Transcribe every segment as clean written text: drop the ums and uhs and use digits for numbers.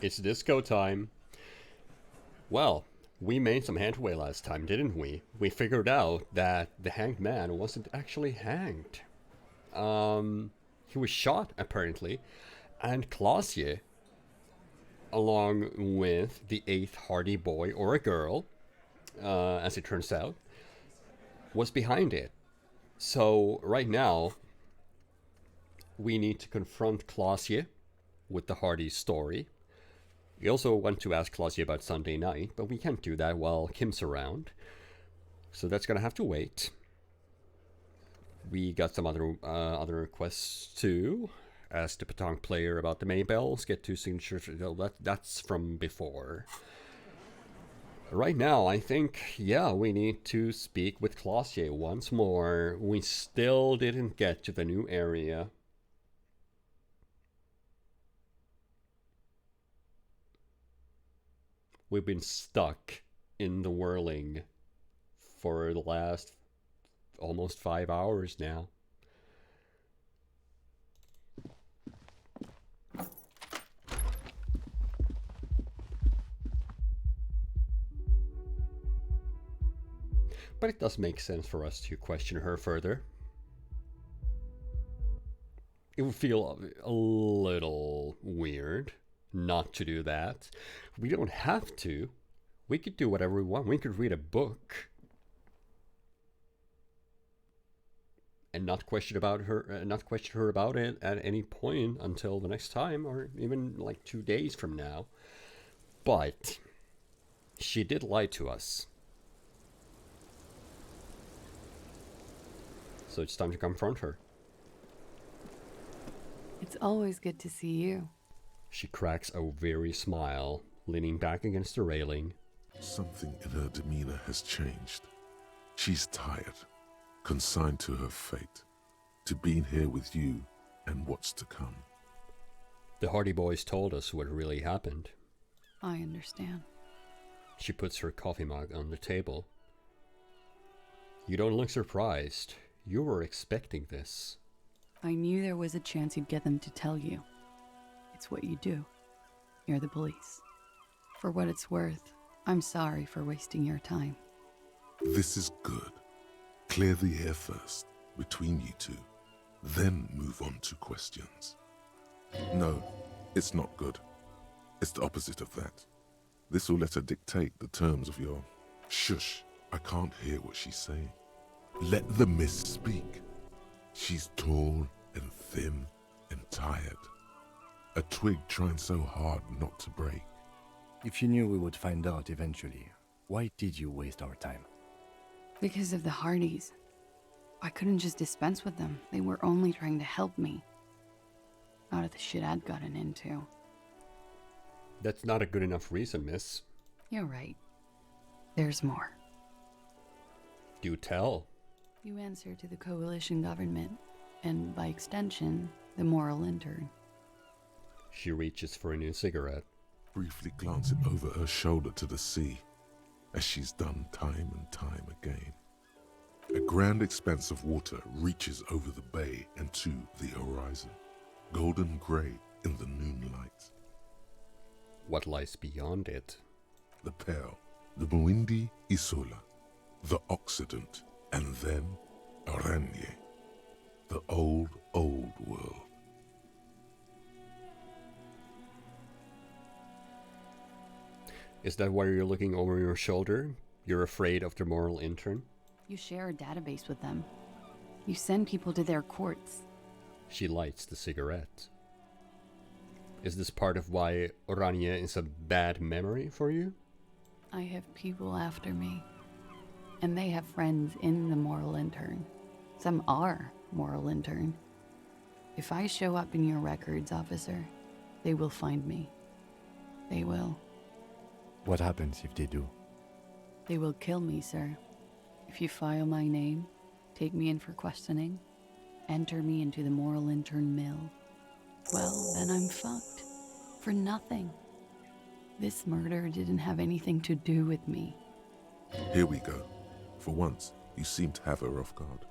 It's disco time. Well, we made some headway last time, didn't we? We figured out that the hanged man wasn't actually hanged. He was shot, apparently, and Klaasje, along with the eighth hardy boy or a girl, as it turns out, was behind it. So, right now, we need to confront Klaasje with the Hardy story. We also want to ask Klaasje about Sunday night, but we can't do that while Kim's around. So that's gonna have to wait. We got some other requests too. Ask the Patong player about the Maybells, get 2 signatures. That's from before. Right now, I think, yeah, we need to speak with Klaasje once more. We still didn't get to the new area. We've been stuck in the whirling for the last almost 5 hours now. But it does make sense for us to question her further. It would feel a little weird not to do that. We don't have to. We could do whatever we want. We could read a book and not question about her, not question her about it at any point until the next time, or even like 2 days from now. But she did lie to us. So it's time to confront her. It's always good to see you. She cracks a weary smile, leaning back against the railing. Something in her demeanor has changed. She's tired, consigned to her fate, to being here with you and what's to come. The Hardy Boys told us what really happened. I understand. She puts her coffee mug on the table. You don't look surprised. You were expecting this. I knew there was a chance you'd get them to tell you. It's what you do. You're the police. For what it's worth, I'm sorry for wasting your time. This is good. Clear the air first, between you two. Then move on to questions. No, it's not good. It's the opposite of that. This will let her dictate the terms of your... Shush, I can't hear what she's saying. Let the miss speak. She's tall and thin and tired. A twig trying so hard not to break. If you knew we would find out eventually, why did you waste our time? Because of the Hardys. I couldn't just dispense with them. They were only trying to help me. Out of the shit I'd gotten into. That's not a good enough reason, miss. You're right. There's more. Do tell. You answer to the coalition government, and by extension, the moral intern. She reaches for a new cigarette. Briefly glancing over her shoulder to the sea, as she's done time and time again. A grand expanse of water reaches over the bay and to the horizon, golden grey in the noonlight. What lies beyond it? The Pearl, the Muindi Isola, the Occident, and then Oranje, the old, old world. Is that why you're looking over your shoulder? You're afraid of the moral intern? You share a database with them. You send people to their courts. She lights the cigarette. Is this part of why Oranje is a bad memory for you? I have people after me. And they have friends in the moral intern. Some are moral intern. If I show up in your records, officer, they will find me. They will. What happens if they do? They will kill me, sir. If you file my name, take me in for questioning, enter me into the moral intern mill, well, then I'm fucked. For nothing. This murder didn't have anything to do with me. Here we go. For once, you seem to have her off guard.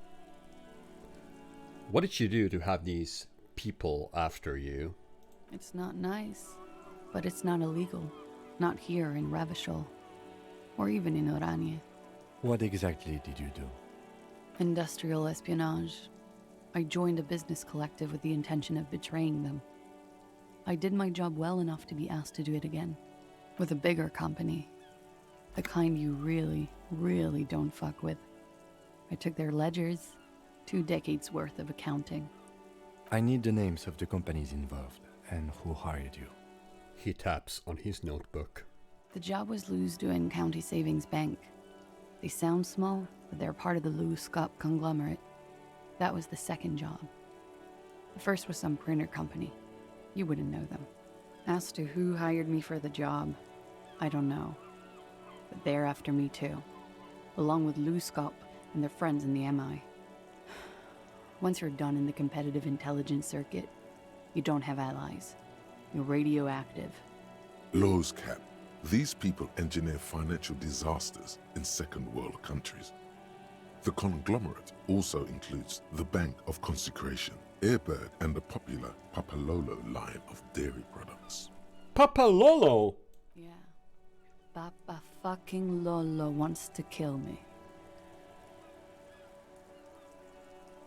What did you do to have these people after you? It's not nice. But it's not illegal. Not here in Ravishol. Or even in Oranje. What exactly did you do? Industrial espionage. I joined a business collective with the intention of betraying them. I did my job well enough to be asked to do it again. With a bigger company. The kind you really, really don't fuck with. I took their ledgers. 2 decades worth of accounting. I need the names of the companies involved and who hired you. He taps on his notebook. The job was Lou's doing County Savings Bank. They sound small, but they're part of the Lou Scott conglomerate. That was the second job. The first was some printer company. You wouldn't know them. As to who hired me for the job, I don't know. But they're after me too. Along with Lou Scott and their friends in the MI. Once you're done in the competitive intelligence circuit, you don't have allies. You're radioactive. Lowe's cap. These people engineer financial disasters in second world countries. The conglomerate also includes the Bank of Consecration, Airbird, and the popular Papalolo line of dairy products. Papa Lolo! Yeah. Papa fucking Lolo wants to kill me.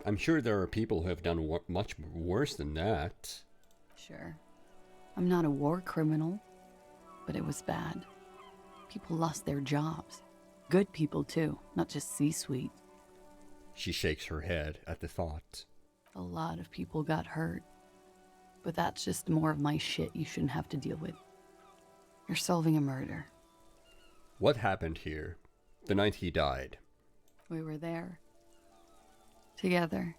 I'm sure there are people who have done much worse than that. Sure. I'm not a war criminal, but it was bad. People lost their jobs. Good people too, not just C-suite. She shakes her head at the thought. A lot of people got hurt. But that's just more of my shit you shouldn't have to deal with. You're solving a murder. What happened here the night he died? We were there. Together.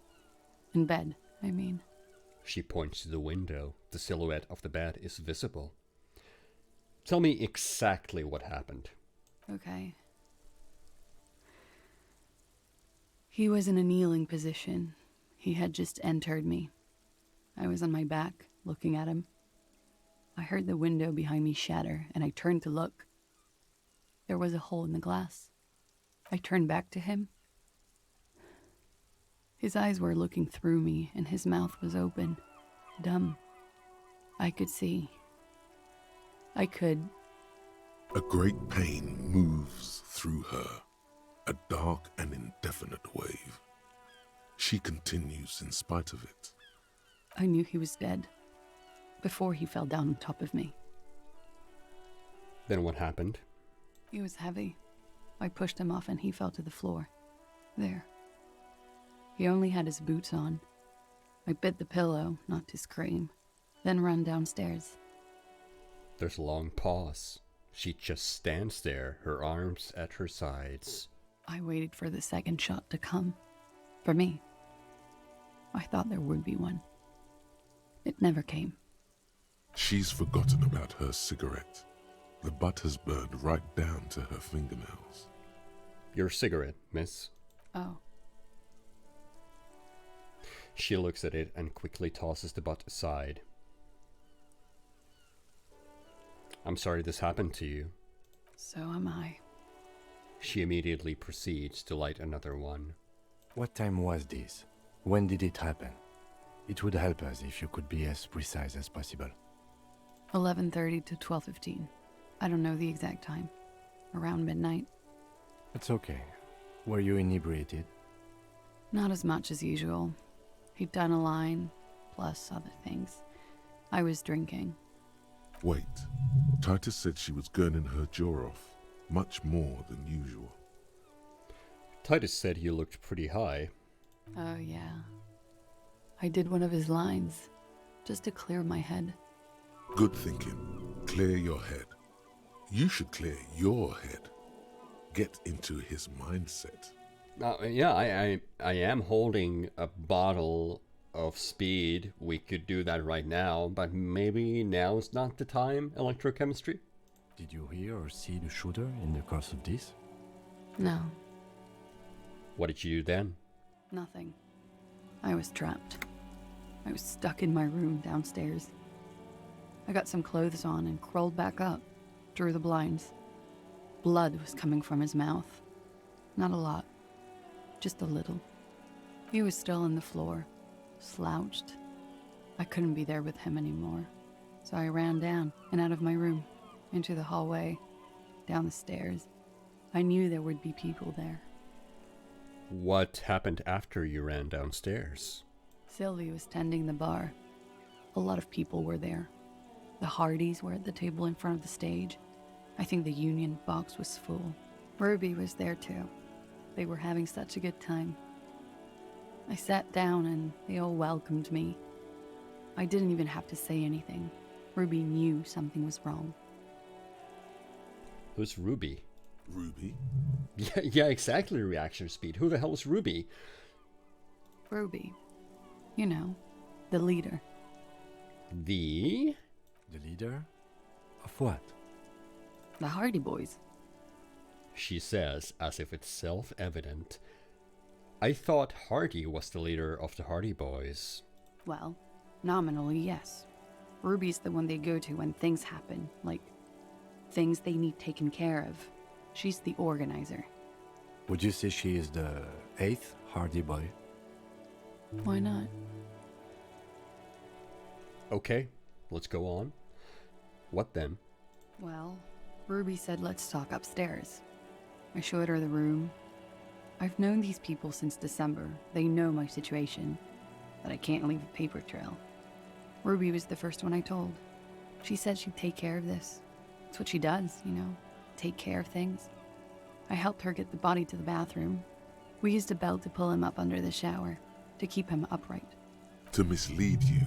In bed, I mean. She points to the window. The silhouette of the bed is visible. Tell me exactly what happened. Okay. He was in a kneeling position. He had just entered me. I was on my back, looking at him. I heard the window behind me shatter, and I turned to look. There was a hole in the glass. I turned back to him. His eyes were looking through me, and his mouth was open. Dumb. I could see. I could. A great pain moves through her, a dark and indefinite wave. She continues in spite of it. I knew he was dead. Before he fell down on top of me. Then what happened? He was heavy. I pushed him off and he fell to the floor. There. He only had his boots on. I bit the pillow, not to scream, then ran downstairs. There's a long pause. She just stands there, her arms at her sides. I waited for the second shot to come. For me. I thought there would be one. It never came. She's forgotten about her cigarette. The butt has burned right down to her fingernails. Your cigarette, miss. Oh. She looks at it and quickly tosses the butt aside. I'm sorry this happened to you. So am I. She immediately proceeds to light another one. What time was this? When did it happen? It would help us if you could be as precise as possible. 11:30 to 12:15. I don't know the exact time. Around midnight. It's okay. Were you inebriated? Not as much as usual. He'd done a line, plus other things. I was drinking. Wait. Titus said she was gurning her jaw off, much more than usual. Titus said you looked pretty high. Oh, yeah. I did one of his lines, just to clear my head. Good thinking. Clear your head. You should clear your head. Get into his mindset. Yeah, I am holding a bottle of speed. We could do that right now, but maybe now's not the time, electrochemistry? Did you hear or see the shooter in the course of this? No, What did you do then? nothing. I was trapped. I was stuck in my room downstairs. I got some clothes on and crawled back up, drew the blinds. Blood was coming from his mouth. Not a lot, just a little. He was still on the floor, slouched. I couldn't be there with him anymore. So I ran down and out of my room, into the hallway, down the stairs. I knew there would be people there. What happened after you ran downstairs? Sylvie was tending the bar. A lot of people were there. The Hardys were at the table in front of the stage. I think the Union box was full. Ruby was there too. They were having such a good time. I sat down and they all welcomed me. I didn't even have to say anything. Ruby knew something was wrong. Who's Ruby? Ruby? Yeah, exactly, reaction speed. Who the hell is Ruby? Ruby. You know, the leader. The leader? Of what? The Hardy Boys. She says, as if it's self-evident. I thought Hardy was the leader of the Hardy Boys. Well, nominally, yes. Ruby's the one they go to when things happen, like things they need taken care of. She's the organizer. Would you say she is the 8th Hardy Boy? Why not? Okay, let's go on. What then? Well, Ruby said let's talk upstairs. I showed her the room. I've known these people since December. They know my situation, that I can't leave a paper trail. Ruby was the first one I told. She said she'd take care of this. It's what she does, you know, take care of things. I helped her get the body to the bathroom. We used a belt to pull him up under the shower, to keep him upright. To mislead you,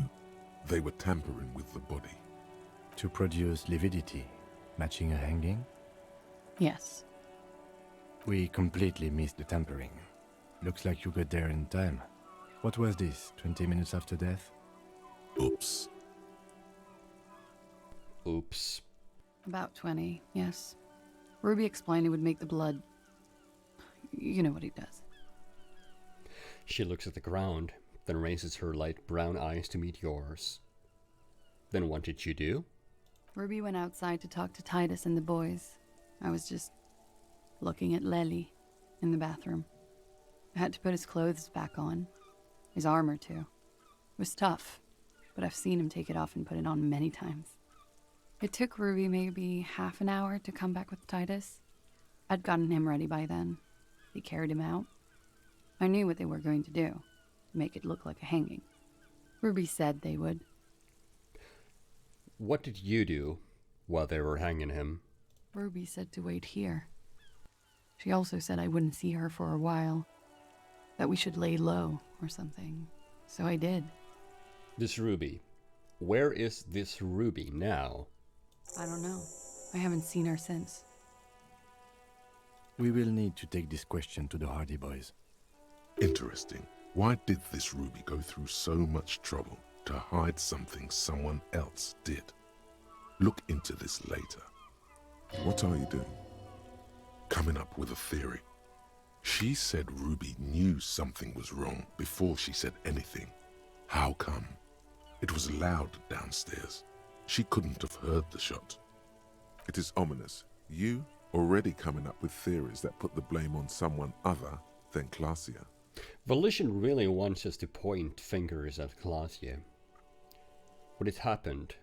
they were tampering with the body. To produce lividity, matching a hanging? Yes. We completely missed the tampering. Looks like you got there in time. What was this, 20 minutes after death? Oops. Oops. About 20, yes. Ruby explained it would make the blood... You know what he does. She looks at the ground, then raises her light brown eyes to meet yours. Then what did you do? Ruby went outside to talk to Titus and the boys. I was just looking at Lely in the bathroom. I had to put his clothes back on. His armor, too. It was tough, but I've seen him take it off and put it on many times. It took Ruby maybe half an hour to come back with Titus. I'd gotten him ready by then. They carried him out. I knew what they were going to do, make it look like a hanging. Ruby said they would. What did you do while they were hanging him? Ruby said to wait here. She also said I wouldn't see her for a while, that we should lay low or something. So I did. This Ruby. Where is this Ruby now? I don't know. I haven't seen her since. We will need to take this question to the Hardy Boys. Interesting. Why did this Ruby go through so much trouble to hide something someone else did? Look into this later. What are you doing? Coming up with a theory. She said Ruby knew something was wrong before she said anything. How come? It was loud downstairs. She couldn't have heard the shot. It is ominous. You already coming up with theories that put the blame on someone other than Claudia. Volition really wants us to point fingers at Claudia. When it happened,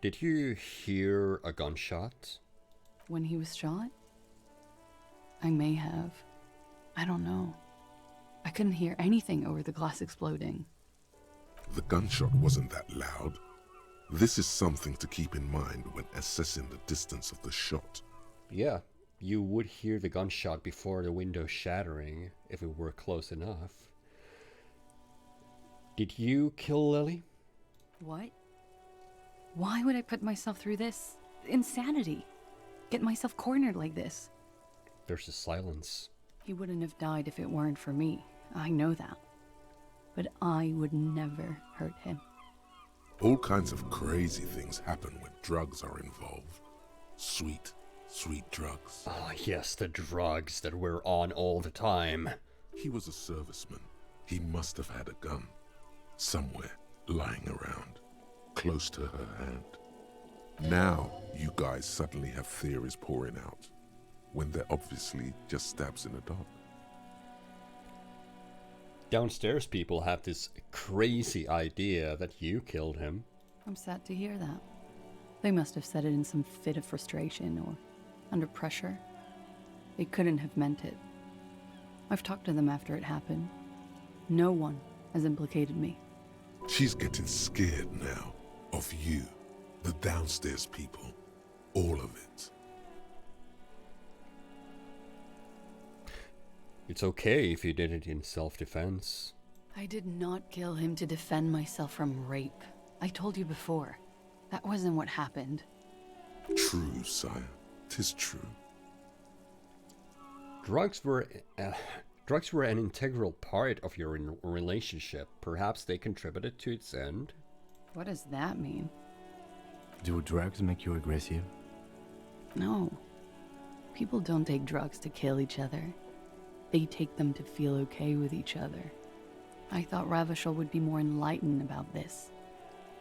did you hear a gunshot? When he was shot? I may have. I don't know. I couldn't hear anything over the glass exploding. The gunshot wasn't that loud. This is something to keep in mind when assessing the distance of the shot. Yeah, you would hear the gunshot before the window shattering if it were close enough. Did you kill Lily? What? Why would I put myself through this? Insanity. Get myself cornered like this. There's a silence. He wouldn't have died if it weren't for me. I know that. But I would never hurt him. All kinds of crazy things happen when drugs are involved. Sweet, sweet drugs. Ah, yes, the drugs that we're on all the time. He was a serviceman. He must have had a gun. Somewhere, lying around, close to her hand. Now, you guys suddenly have theories pouring out, when they're obviously just stabs in the dark. Downstairs people have this crazy idea that you killed him. I'm sad to hear that. They must have said it in some fit of frustration or under pressure. They couldn't have meant it. I've talked to them after it happened. No one has implicated me. She's getting scared now of you, the downstairs people, all of it. It's okay if you did it in self-defense. I did not kill him to defend myself from rape. I told you before. That wasn't what happened. True, sire. 'Tis true. Drugs were an integral part of your relationship. Perhaps they contributed to its end. What does that mean? Do drugs make you aggressive? No. People don't take drugs to kill each other. They take them to feel okay with each other. I thought Ravachol would be more enlightened about this,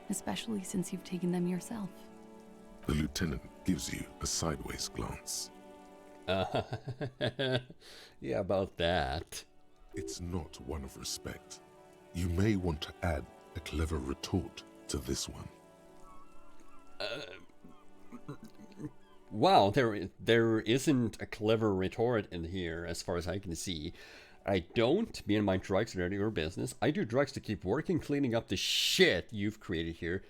especially since you've taken them yourself. The lieutenant gives you a sideways glance. Yeah, about that. It's not one of respect. You may want to add a clever retort to this one. Wow, there isn't a clever retort in here, as far as I can see. I don't. Me and my drugs are none of your business. I do drugs to keep working, cleaning up the shit you've created here.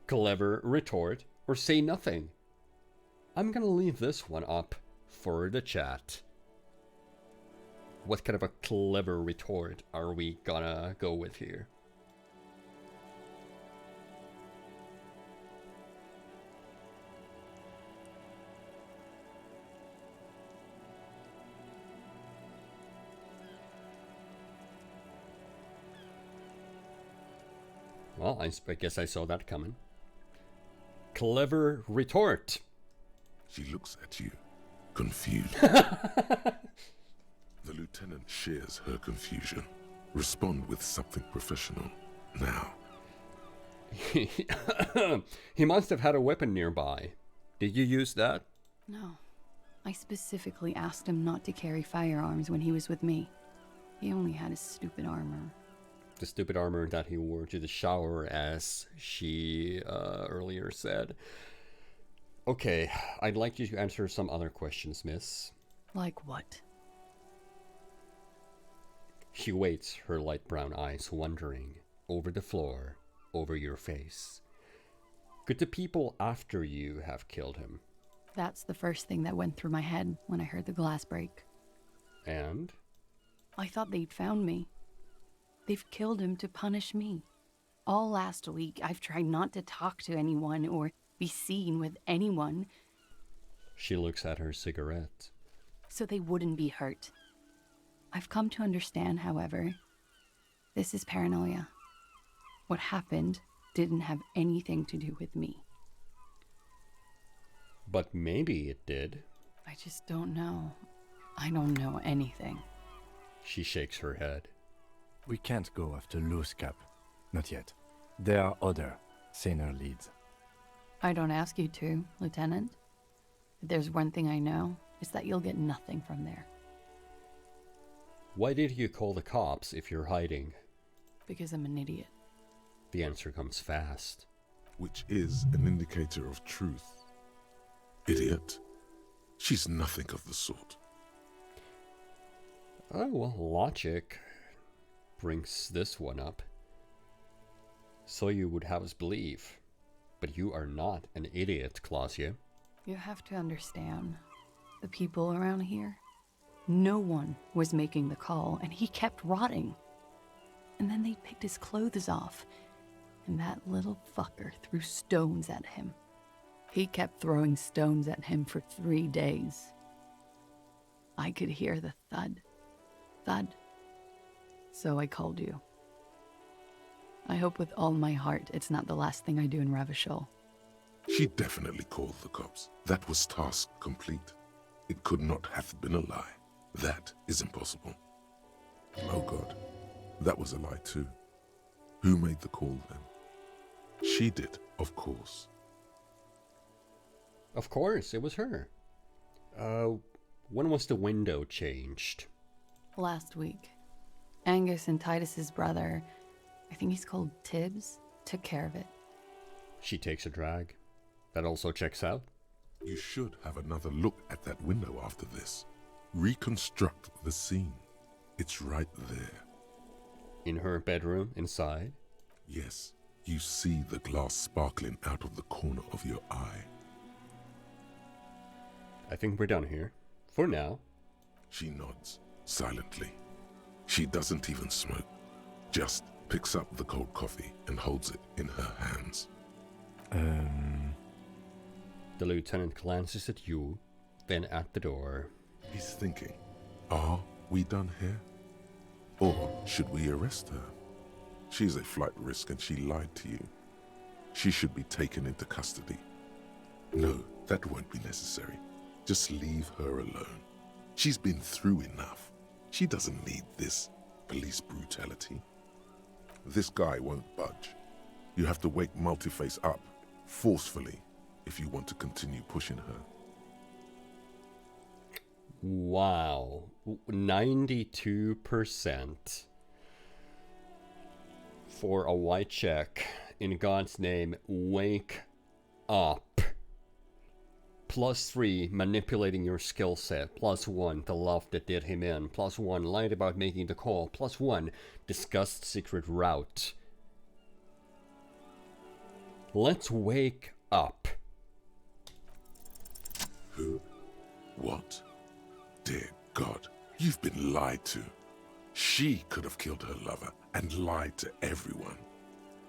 Clever retort, or say nothing. I'm gonna leave this one up for the chat. What kind of a clever retort are we gonna go with here? Well, I guess I saw that coming. Clever retort. She looks at you, confused. The lieutenant shares her confusion. Respond with something professional. Now. He must have had a weapon nearby. Did you use that? No. I specifically asked him not to carry firearms when he was with me. He only had his stupid armor. The stupid armor that he wore to the shower, as she earlier said. Okay, I'd like you to answer some other questions, miss. Like what? She waits, her light brown eyes wandering over the floor, over your face. Could the people after you have killed him? That's the first thing that went through my head when I heard the glass break. And? I thought they'd found me. They've killed him to punish me. All last week, I've tried not to talk to anyone or be seen with anyone. She looks at her cigarette. So they wouldn't be hurt. I've come to understand, however, this is paranoia. What happened didn't have anything to do with me. But maybe it did. I just don't know. I don't know anything. She shakes her head. We can't go after Loose Cap. Not yet. There are other, saner leads. I don't ask you to, Lieutenant. If there's one thing I know, it's that you'll get nothing from there. Why did you call the cops if you're hiding? Because I'm an idiot. The answer comes fast. Which is an indicator of truth. Idiot. She's nothing of the sort. Oh, well, logic brings this one up. So you would have us believe. But you are not an idiot, Clausia. You have to understand, the people around here, no one was making the call, and he kept rotting. And then they picked his clothes off, and that little fucker threw stones at him. He kept throwing stones at him for 3 days. I could hear the thud. Thud. So I called you. I hope with all my heart it's not the last thing I do in Ravachol. She definitely called the cops. That was task complete. It could not have been a lie. That is impossible. Oh God, that was a lie too. Who made the call then? She did, of course. Of course, it was her. When was the window changed? Last week. Angus and Titus's brother, I think he's called Tibbs, took care of it. She takes a drag. That also checks out. You should have another look at that window after this. Reconstruct the scene. It's right there. In her bedroom, inside. Yes, you see the glass sparkling out of the corner of your eye. I think we're done here. For now. She nods, silently. She doesn't even smoke. Just picks up the cold coffee and holds it in her hands. The lieutenant glances at you, then at the door. He's thinking, are we done here? Or should we arrest her? She's a flight risk and she lied to you. She should be taken into custody. No, that won't be necessary. Just leave her alone. She's been through enough. She doesn't need this police brutality. This guy won't budge. You have to wake Multiface up, forcefully, if you want to continue pushing her. Wow. 92% for a white check. In God's name, wake up. +3, manipulating your skill set. +1, the love that did him in. +1, lied about making the call. +1, discussed secret route. Let's wake up. Who? What? Dear God, you've been lied to. She could have killed her lover and lied to everyone.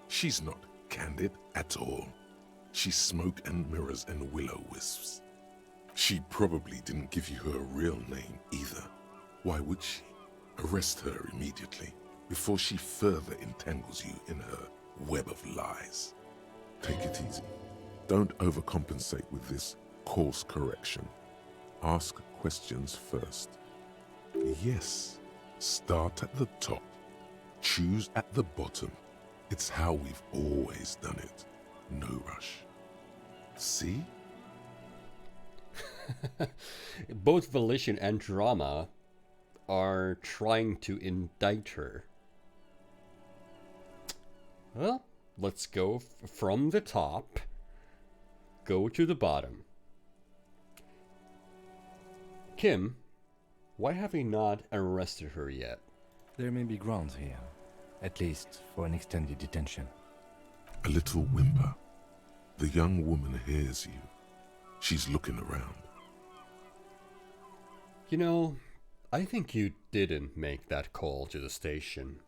She's not candid at all. She's smoke and mirrors and will-o-wisps. She probably didn't give you her real name either. Why would she? Arrest her immediately before she further entangles you in her web of lies. Take it easy. Don't overcompensate with this course correction. Ask questions first. Yes, start at the top. Choose at the bottom. It's how we've always done it. No rush. See? Both volition and drama are trying to indict her. Well, let's go from the top, go to the bottom. Kim, why have we not arrested her yet? There may be grounds here, at least for an extended detention. A little whimper. The young woman hears you. She's looking around. You know, I think you didn't make that call to the station.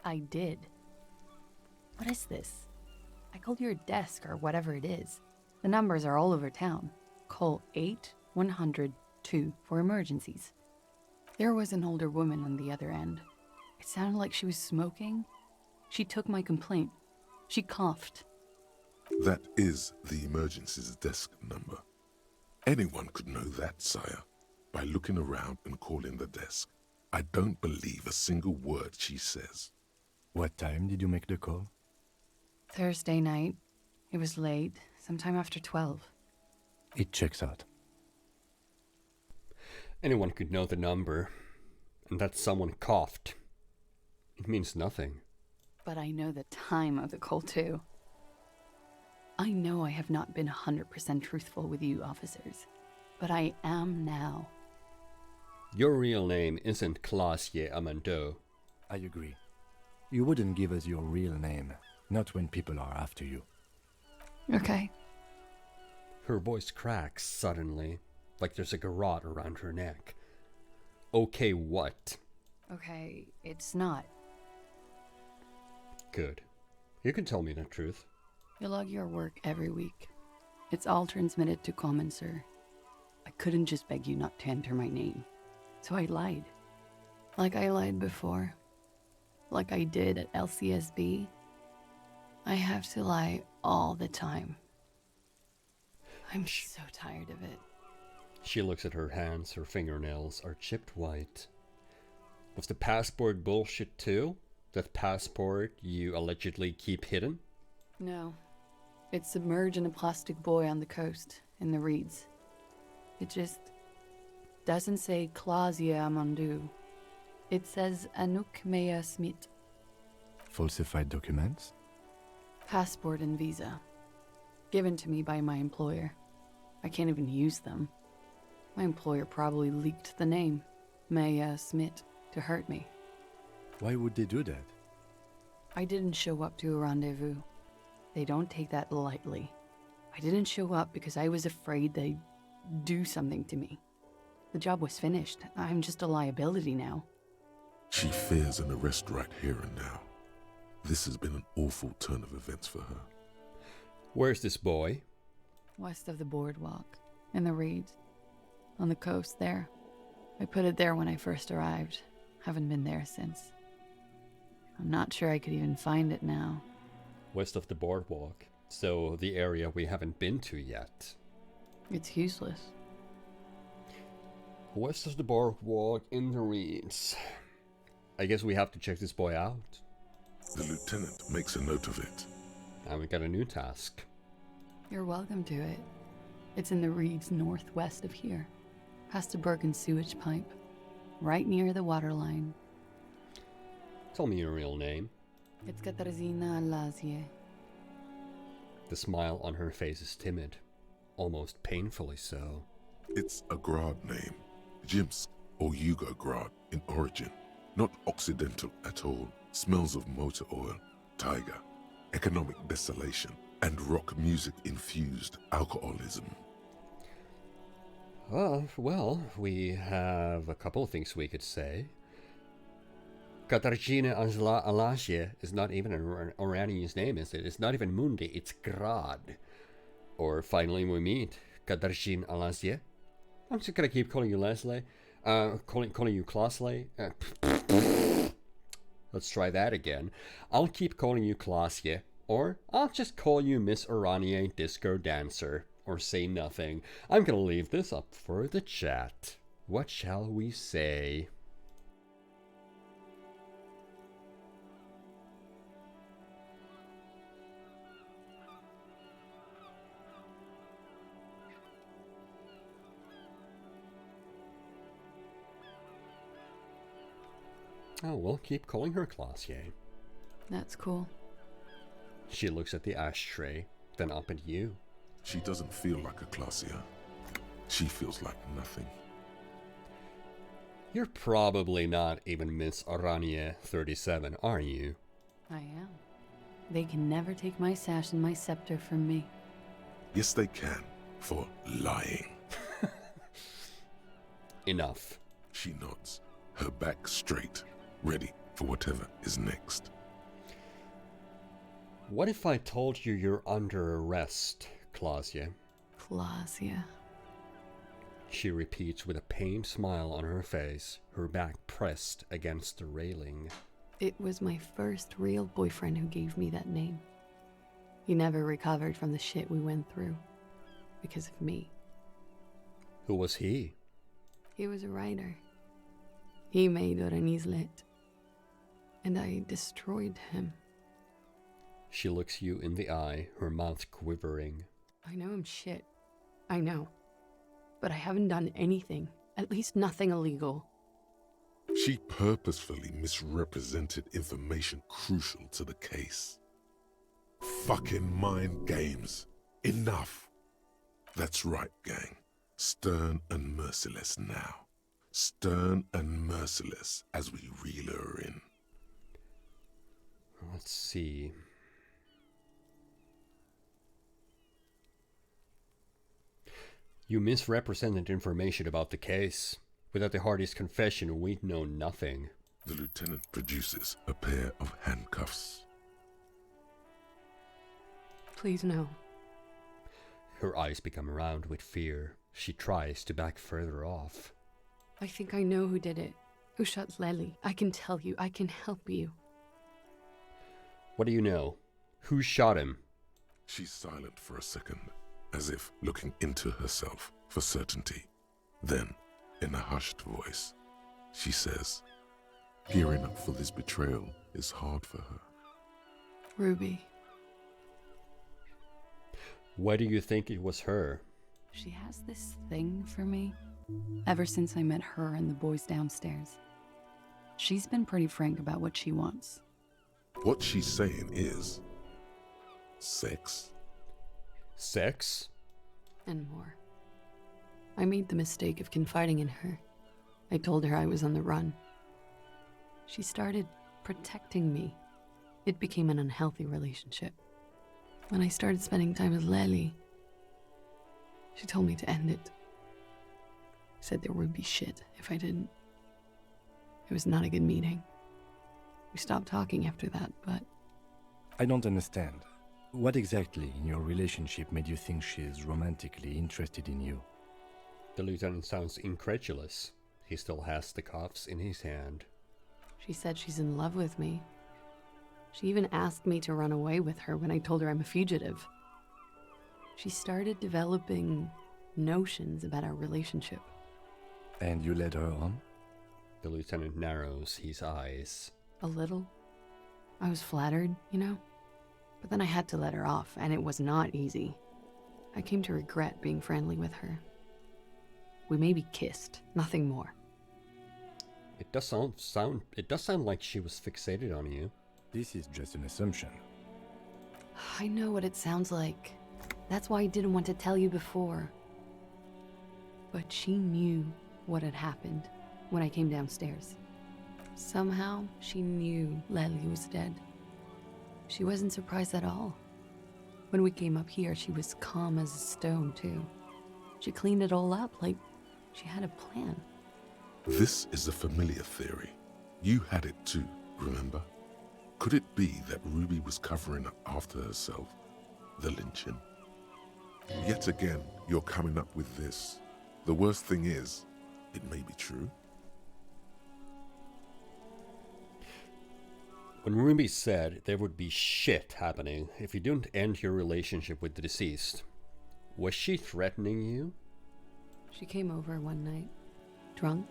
I did. What is this? I called your desk or whatever it is. The numbers are all over town. Call 8102 for emergencies. There was an older woman on the other end. It sounded like she was smoking. She took my complaint. She coughed. That is the emergencies desk number. Anyone could know that, sire, by looking around and calling the desk. I don't believe a single word she says. What time did you make the call? Thursday night. It was late, sometime after 12. It checks out. Anyone could know the number, and that someone coughed. It means nothing. But I know the time of the call, too. I know I have not been 100% truthful with you officers, but I am now. Your real name isn't Clausier Amando. I agree. You wouldn't give us your real name, not when people are after you. Okay. Her voice cracks suddenly, like there's a garrote around her neck. Okay, what? Okay, it's not. Good. You can tell me the truth. You log your work every week. It's all transmitted to Common, sir. I couldn't just beg you not to enter my name. So I lied. Like I lied before. Like I did at LCSB. I have to lie all the time. I'm so tired of it. She looks at her hands. Her fingernails are chipped white. Was the passport bullshit too? That passport you allegedly keep hidden? No. It's submerged in a plastic buoy on the coast, in the reeds. It just doesn't say Clausia Amandu. It says Anouk Mea Smith. Falsified documents? Passport and visa. Given to me by my employer. I can't even use them. My employer probably leaked the name, Maya Smith, to hurt me. Why would they do that? I didn't show up to a rendezvous. They don't take that lightly. I didn't show up because I was afraid they'd do something to me. The job was finished. I'm just a liability now. She fears an arrest right here and now. This has been an awful turn of events for her. Where's this boy? West of the boardwalk, in the reeds. On the coast there. I put it there when I first arrived. Haven't been there since. I'm not sure I could even find it now. West of the boardwalk. So the area we haven't been to yet. It's useless. West of the boardwalk in the reeds. I guess we have to check this boy out. The lieutenant makes a note of it. And we got a new task. You're welcome to it. It's in the reeds northwest of here. Past a broken sewage pipe. Right near the waterline. Tell me your real name. It's Katarzyna Elysium. The smile on her face is timid. Almost painfully so. It's a Grad name. Jimsk or Yugo Grad in origin. Not Occidental at all. Smells of motor oil, tiger, economic desolation, and rock music infused alcoholism. Well, we have a couple of things we could say. Katarzyna Elysium is not even an Iranian's name, is it? It's not even Mundi, it's Grad. Or finally we meet Katarzyna Elysium. I'm just gonna keep calling you Leslie. Calling you Klasley. Let's try that again. I'll keep calling you Klasje, or I'll just call you Miss Iranian Disco Dancer, or say nothing. I'm gonna leave this up for the chat. What shall we say? Oh, we'll keep calling her Klasje. That's cool. She looks at the ashtray, then up at you. She doesn't feel like a Klasia. She feels like nothing. You're probably not even Miss Arania 37, are you? I am. They can never take my sash and my scepter from me. Yes, they can, for lying. Enough. She nods, her back straight, ready for whatever is next. What if I told you you're under arrest, Klasia? Klasia. She repeats with a pained smile on her face, her back pressed against the railing. It was my first real boyfriend who gave me that name. He never recovered from the shit we went through. Because of me. Who was he? He was a writer. He made Oranislet. And I destroyed him. She looks you in the eye, her mouth quivering. I know I'm shit. I know. But I haven't done anything. At least nothing illegal. She purposefully misrepresented information crucial to the case. Fucking mind games. Enough. That's right, gang. Stern and merciless now. Stern and merciless as we reel her in. Let's see. You misrepresented information about the case. Without the Hardy's confession, we'd know nothing. The lieutenant produces a pair of handcuffs. Please no. Her eyes become round with fear. She tries to back further off. I think I know who did it. Who shot Lely. I can tell you. I can help you. What do you know? Who shot him? She's silent for a second, as if looking into herself for certainty. Then, in a hushed voice, she says, gearing up for this betrayal is hard for her. Ruby. Why do you think it was her? She has this thing for me. Ever since I met her and the boys downstairs. She's been pretty frank about what she wants. What she's saying is, sex? Sex? And more. I made the mistake of confiding in her. I told her I was on the run. She started protecting me. It became an unhealthy relationship. When I started spending time with Lely, she told me to end it. Said there would be shit if I didn't. It was not a good meeting. We stopped talking after that, but I don't understand. What exactly in your relationship made you think she's romantically interested in you? The lieutenant sounds incredulous. He still has the cuffs in his hand. she said she's in love with me. She even asked me to run away with her when I told her I'm a fugitive. She started developing notions about our relationship. And you led her on? The lieutenant narrows his eyes. A little. I was flattered, you know? But then I had to let her off, and it was not easy. I came to regret being friendly with her. We maybe kissed, nothing more. It does sound like she was fixated on you. This is just an assumption. I know what it sounds like. That's why I didn't want to tell you before. But she knew what had happened when I came downstairs. Somehow, she knew Lely was dead. She wasn't surprised at all. When we came up here, she was calm as a stone, too. She cleaned it all up like she had a plan. This is a familiar theory. You had it too, remember? Could it be that Ruby was covering up after herself? The lynching? Yet again, you're coming up with this. The worst thing is, it may be true. When Ruby said there would be shit happening if you didn't end your relationship with the deceased, was she threatening you? She came over one night, drunk,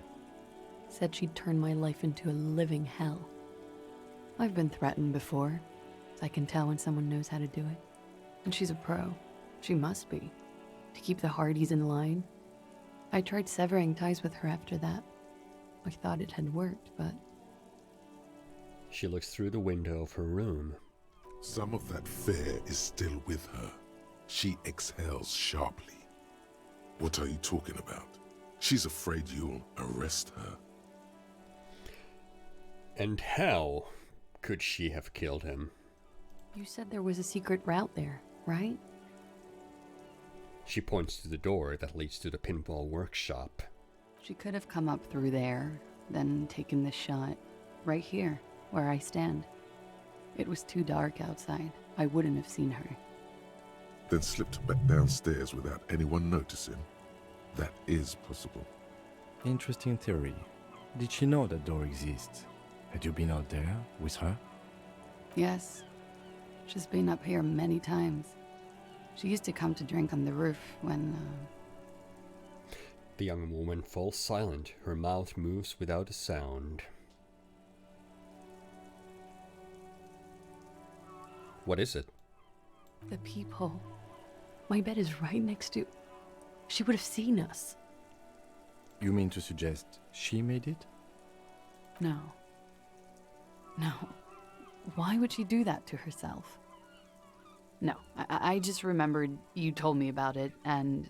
said she'd turn my life into a living hell. I've been threatened before. I can tell when someone knows how to do it. And she's a pro. She must be. To keep the Hardys in line. I tried severing ties with her after that. I thought it had worked, but She looks through the window of her room. Some of that fear is still with her. She exhales sharply. What are you talking about? She's afraid you'll arrest her. And how could she have killed him? you said there was a secret route there, right? She points to the door that leads to the pinball workshop. She could have come up through there, then taken the shot right here, where I stand. It was too dark outside. I wouldn't have seen her. Then slipped back downstairs without anyone noticing. That is possible. Interesting theory. Did she know that door exists? Had you been out there with her? Yes. She's been up here many times. She used to come to drink on the roof when, The young woman falls silent. Her mouth moves without a sound. What is it? the people. My bed is right next to... She would have seen us. You mean to suggest she made it? No. No. Why would she do that to herself? No, I just remembered you told me about it, and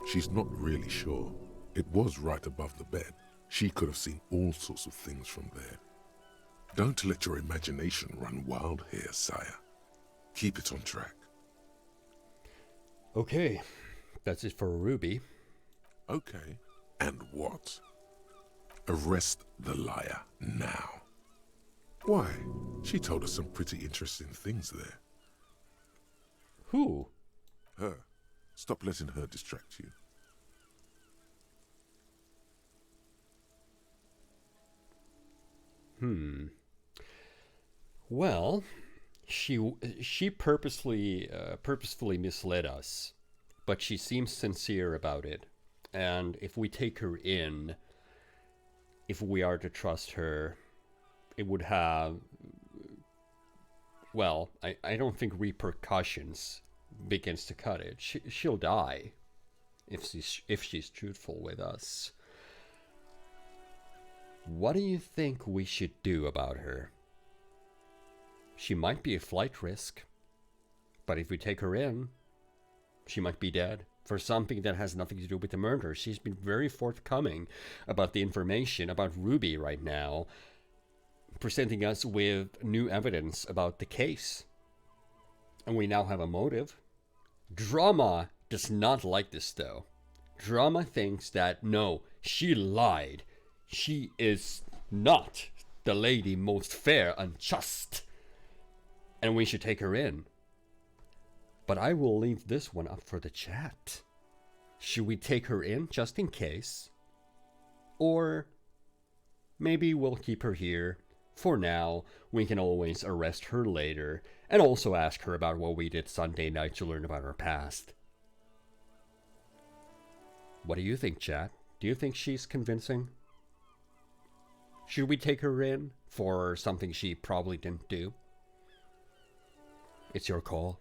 She's not really sure. It was right above the bed. She could have seen all sorts of things from there. Don't let your imagination run wild here, sire. Keep it on track. Okay, that's it for Ruby. Okay, and what? Arrest the liar now. Why? She told us some pretty interesting things there. Who? Her. Stop letting her distract you. Well, she purposefully misled us, but she seems sincere about it. And if we take her in, if we are to trust her, it would have, well, I don't think repercussions begins to cut it. She'll die if she's truthful with us. What do you think we should do about her? She might be a flight risk, but if we take her in, She might be dead for something that has nothing to do with the murder. She's been very forthcoming about the information about Ruby right now, presenting us with new evidence about the case. And we now have a motive. Drama does not like this, though. Drama thinks that, no, she lied. She is not the lady most fair and just, and we should take her in. But I will leave this one up for the chat. Should we take her in just in case? Or maybe we'll keep her here. For now, we can always arrest her later, and also ask her about what we did Sunday night to learn about her past. What do you think, chat? Do you think she's convincing? Should we take her in for something she probably didn't do? It's your call.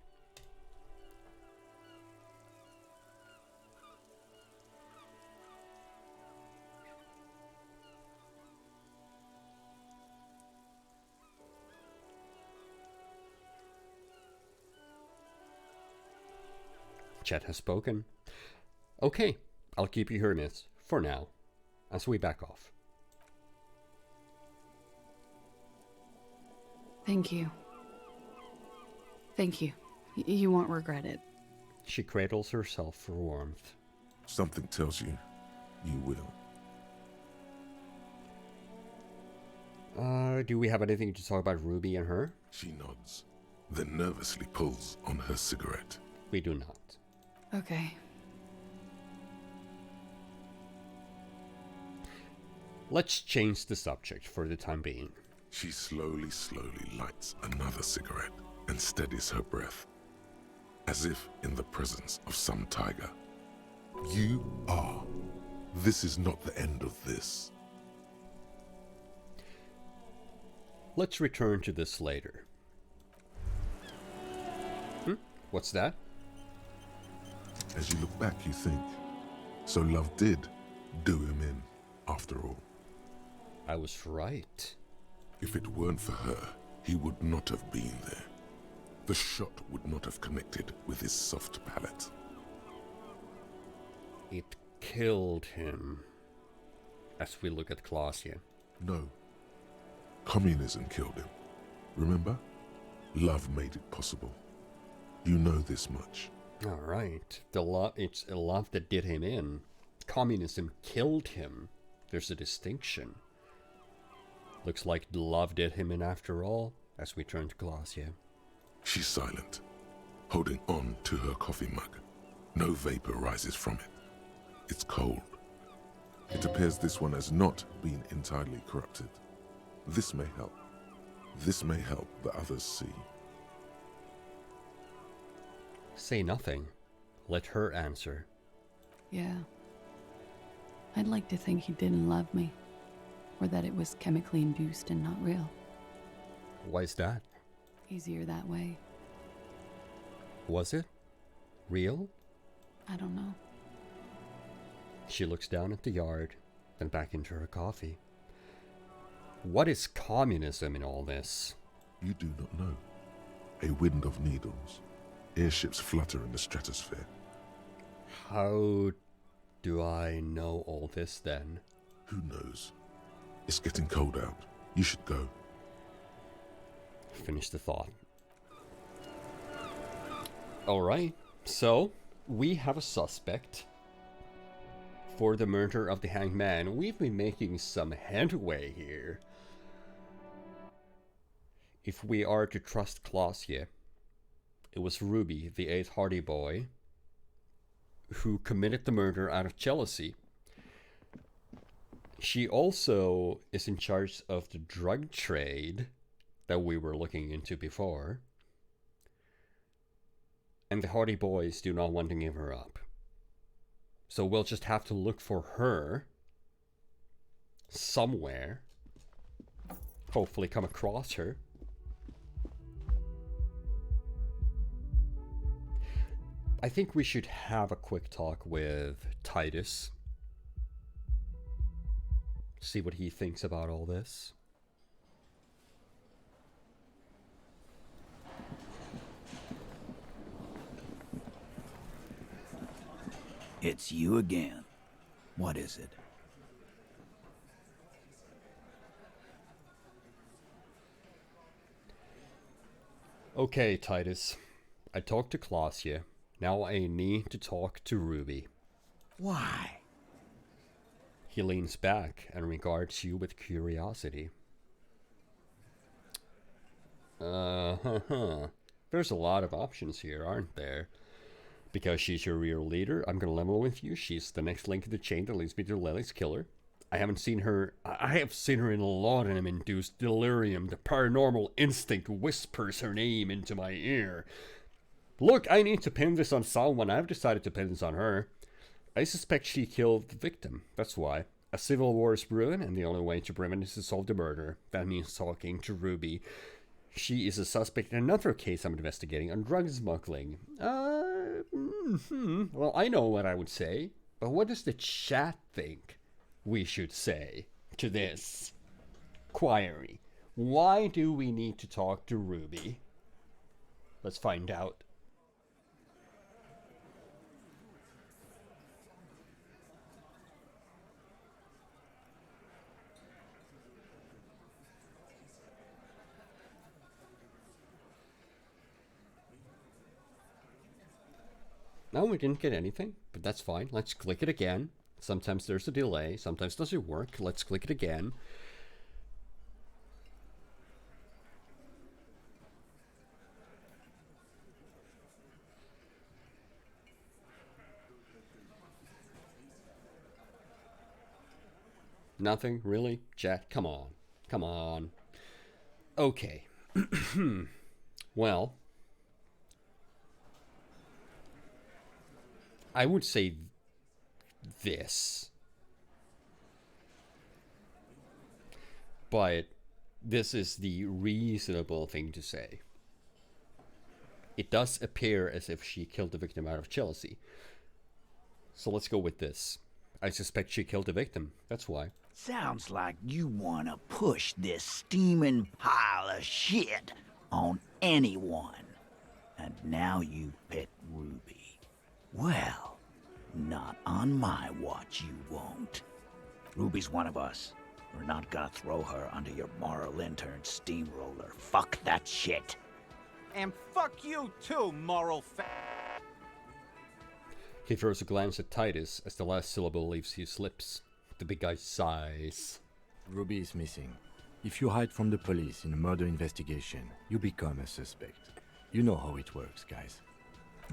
Chat has spoken. Okay, I'll keep you here, miss, for now, as we back off. Thank you. Thank you. You won't regret it. She cradles herself for warmth. Something tells you, you will. Do we have anything to talk about Ruby and her? She nods, then nervously pulls on her cigarette. We do not. Okay. Let's change the subject for the time being. She slowly lights another cigarette and steadies her breath, as if in the presence of some tiger. You are. This is not the end of this. Let's return to this later. What's that? As you look back, you think, so love did do him in, after all. I was right. If it weren't for her, he would not have been there. The shot would not have connected with his soft palate. It killed him. As we look at Klaasje. No. Communism killed him. Remember? Love made it possible. You know this much. All right. It's a love that did him in. Communism killed him. There's a distinction. Looks like love did him in after all, as we turn to Klaasje. She's silent, holding on to her coffee mug. No vapor rises from it. It's cold. It appears this one has not been entirely corrupted. This may help. This may help the others see. Say nothing. Let her answer. Yeah. I'd like to think he didn't love me, or that it was chemically induced and not real. Why is that? Easier that way. Was it? Real? I don't know. She looks down at the yard, then back into her coffee. What is communism in all this? You do not know. A wind of needles. Airships flutter in the stratosphere. How do I know all this then? Who knows? It's getting cold out. You should go. Finish the thought. Alright, so we have a suspect for the murder of the hanged man. We've been making some headway here. If we are to trust Klaasje, it was Ruby, the 8th Hardy boy, who committed the murder out of jealousy. She also is in charge of the drug trade that we were looking into before. And the Hardy boys do not want to give her up. So we'll just have to look for her somewhere. Hopefully come across her. I think we should have a quick talk with Titus. See what he thinks about all this. It's you again. What is it? Okay, Titus. I talked to Clausia. Now I need to talk to Ruby. Why? He leans back and regards you with curiosity. There's a lot of options here, aren't there? Because she's your real leader, I'm gonna level with you. She's the next link in the chain that leads me to Lily's killer. I have seen her in laudanum-induced delirium. The paranormal instinct whispers her name into my ear. Look, I need to pin this on someone. I've decided to pin this on her. I suspect she killed the victim. That's why. A civil war is brewing, and the only way to prevent it is to solve the murder. That means talking to Ruby. She is a suspect in another case I'm investigating on drug smuggling. Well, I know what I would say, but what does the chat think we should say to this query? Why do we need to talk to Ruby? Let's find out. No, we didn't get anything, but that's fine. Let's click it again. Sometimes there's a delay, sometimes it doesn't work. Let's click it again. Nothing, really? Chat, come on. Come on. Okay. Well, I would say this. But this is the reasonable thing to say. It does appear as if she killed the victim out of jealousy. So let's go with this. I suspect she killed the victim. That's why. Sounds like you want to push this steaming pile of shit on anyone. And now you pick Ruby. Well, not on my watch you won't. Ruby's one of us. We're not gonna throw her under your moral intern steamroller. Fuck that shit. And fuck you too, moral He throws a glance at Titus as the last syllable leaves his lips. The big guy sighs. Ruby is missing. If you hide from the police in a murder investigation, you become a suspect. You know how it works, guys.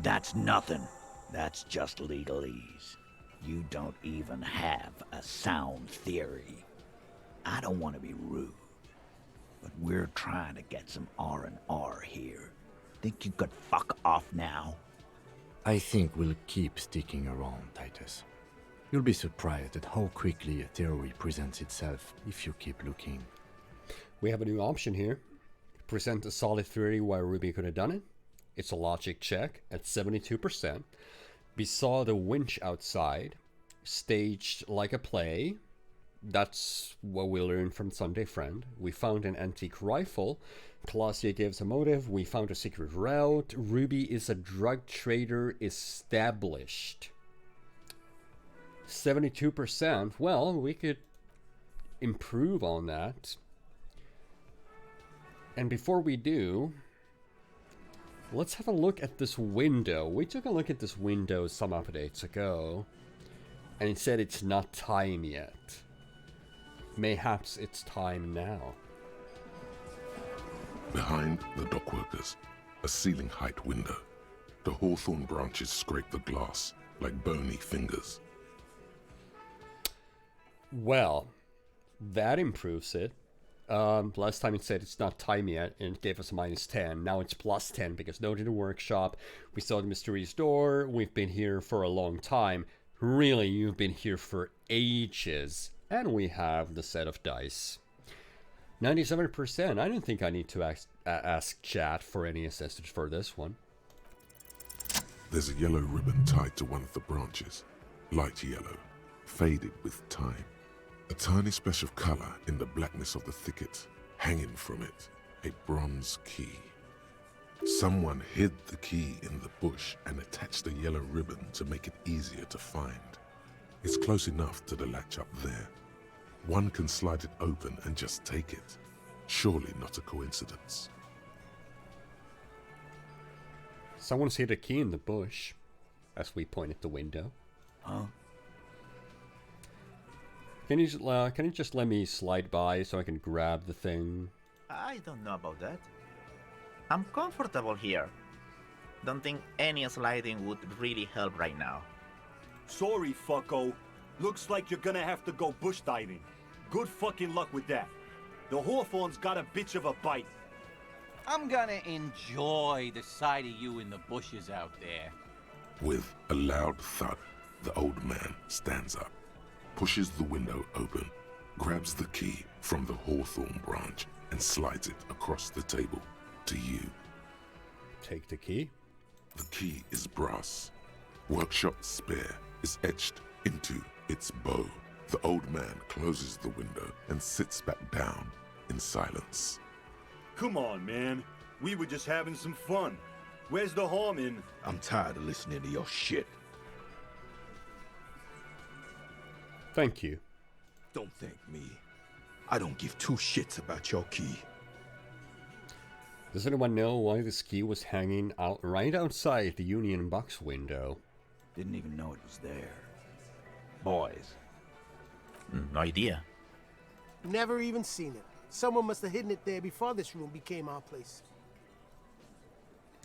That's nothing. That's just legalese. You don't even have a sound theory. I don't want to be rude, but we're trying to get some R&R here. Think you could fuck off now? I think we'll keep sticking around, Titus. You'll be surprised at how quickly a theory presents itself if you keep looking. We have a new option here. Present a solid theory why Ruby could have done it. It's a logic check at 72%. We saw the winch outside, staged like a play. That's what we learned from Sunday Friend. We found an antique rifle. Clausia gives a motive. We found a secret route. Ruby is a drug trader established. 72%. Well, we could improve on that. And before we do, let's have a look at this window. We took a look at this window some updates ago, and it said it's not time yet. Mayhaps it's time now. Behind the dockworkers, a ceiling height window. The hawthorn branches scrape the glass like bony fingers. Well, that improves it. Last time it said it's not time yet, and it gave us a -10. Now it's +10 because no to the workshop. We saw the mysterious door. We've been here for a long time. Really, you've been here for ages. And we have the set of dice. 97%. I don't think I need to ask chat for any assistance for this one. There's a yellow ribbon tied to one of the branches. Light yellow, faded with time. A tiny splash of color in the blackness of the thicket. Hanging from it, a bronze key. Someone hid the key in the bush and attached a yellow ribbon to make it easier to find. It's close enough to the latch up there. One can slide it open and just take it. Surely not a coincidence. Someone's hid a key in the bush, as we point at the window. Huh? Can you just let me slide by so I can grab the thing? I don't know about that. I'm comfortable here. Don't think any sliding would really help right now. Sorry, fucko. Looks like you're gonna have to go bush diving. Good fucking luck with that. The Hawthorne's got a bitch of a bite. I'm gonna enjoy the sight of you in the bushes out there. With a loud thud, the old man stands up, pushes the window open, grabs the key from the hawthorn branch, and slides it across the table to you. Take the key. The key is brass. Workshop spare is etched into its bow. The old man closes the window and sits back down in silence. Come on, man. We were just having some fun. Where's the harm in... I'm tired of listening to your shit. Thank you. Don't thank me. I don't give two shits about your key. Does anyone know why this key was hanging out right outside the Union Box window? Didn't even know it was there. Boys. No idea. Never even seen it. Someone must have hidden it there before this room became our place.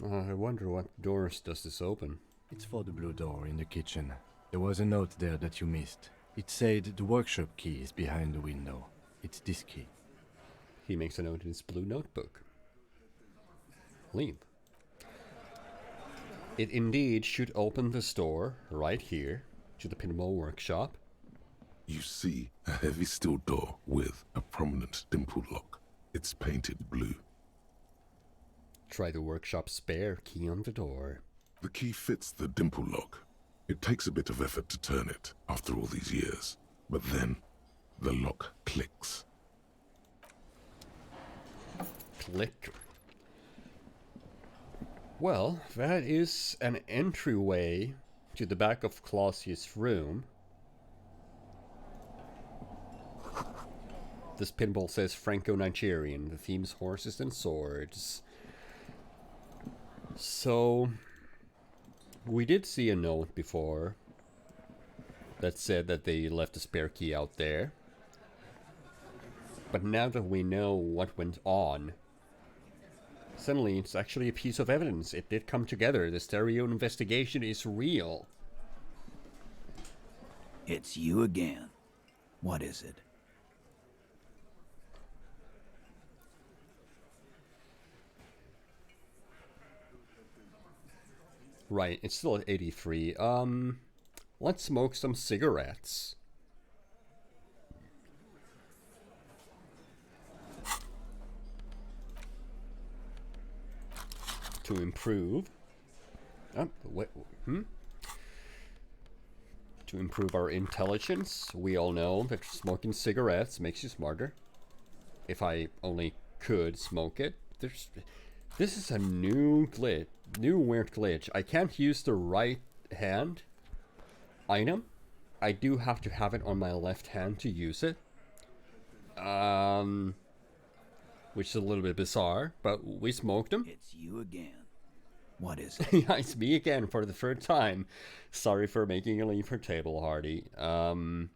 I wonder what doors does this open? It's for the blue door in the kitchen. There was a note there that you missed. It said the workshop key is behind the window. It's this key. He makes a note in his blue notebook. Leave. It indeed should open this door right here to the pinball workshop. You see a heavy steel door with a prominent dimple lock. It's painted blue. Try the workshop spare key on the door. The key fits the dimple lock. It takes a bit of effort to turn it after all these years, but then the lock clicks. Click. Well, that is an entryway to the back of Clausius' room. This pinball says Franco-Nigerian. The theme's horses and swords. So, we did see a note before that said that they left a spare key out there. But now that we know what went on, suddenly it's actually a piece of evidence. It did come together. The stereo investigation is real. It's you again. What is it? Right, it's still at 83. Let's smoke some cigarettes. To improve. To improve our intelligence. We all know that smoking cigarettes makes you smarter. If I only could smoke it. This is a new glitch. New weird glitch. I can't use the right hand item. I do have to have it on my left hand to use it. Which is a little bit bizarre, but we smoked them. It's you again. What is it? Yeah, it's me again for the third time. Sorry for making a leave for table, Hardy. 92%.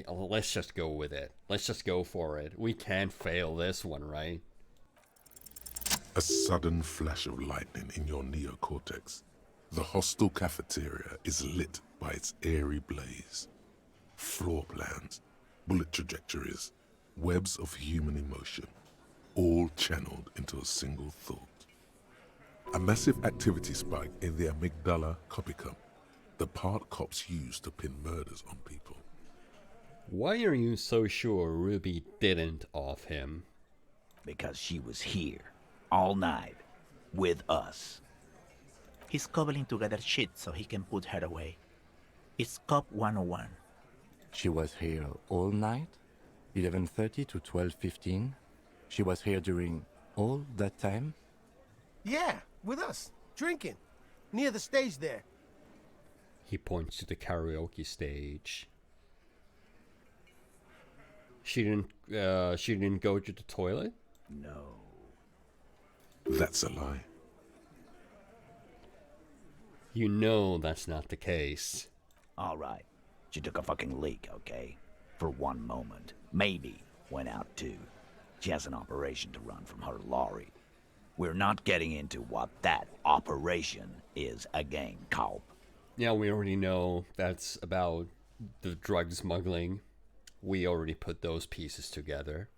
Let's just go with it. Let's just go for it. We can't fail this one, right? A sudden flash of lightning in your neocortex. The hostel cafeteria is lit by its airy blaze. Floor plans, bullet trajectories, webs of human emotion, all channeled into a single thought. A massive activity spike in the amygdala copicum, the part cops use to pin murders on people. Why are you so sure Ruby didn't off him? Because she was here. All night. With us. He's cobbling together shit so he can put her away. It's Cop 101. She was here all night? 11:30 to 12:15? She was here during All that time? Yeah, with us, drinking, near the stage there. He points to the karaoke stage. She didn't go to the toilet? No. That's a lie. You know that's not the case. All right. She took a fucking leak, okay? For one moment. Maybe went out too. She has an operation to run from her lorry. We're not getting into what that operation is again, Culp. Yeah, we already know that's about the drug smuggling. We already put those pieces together.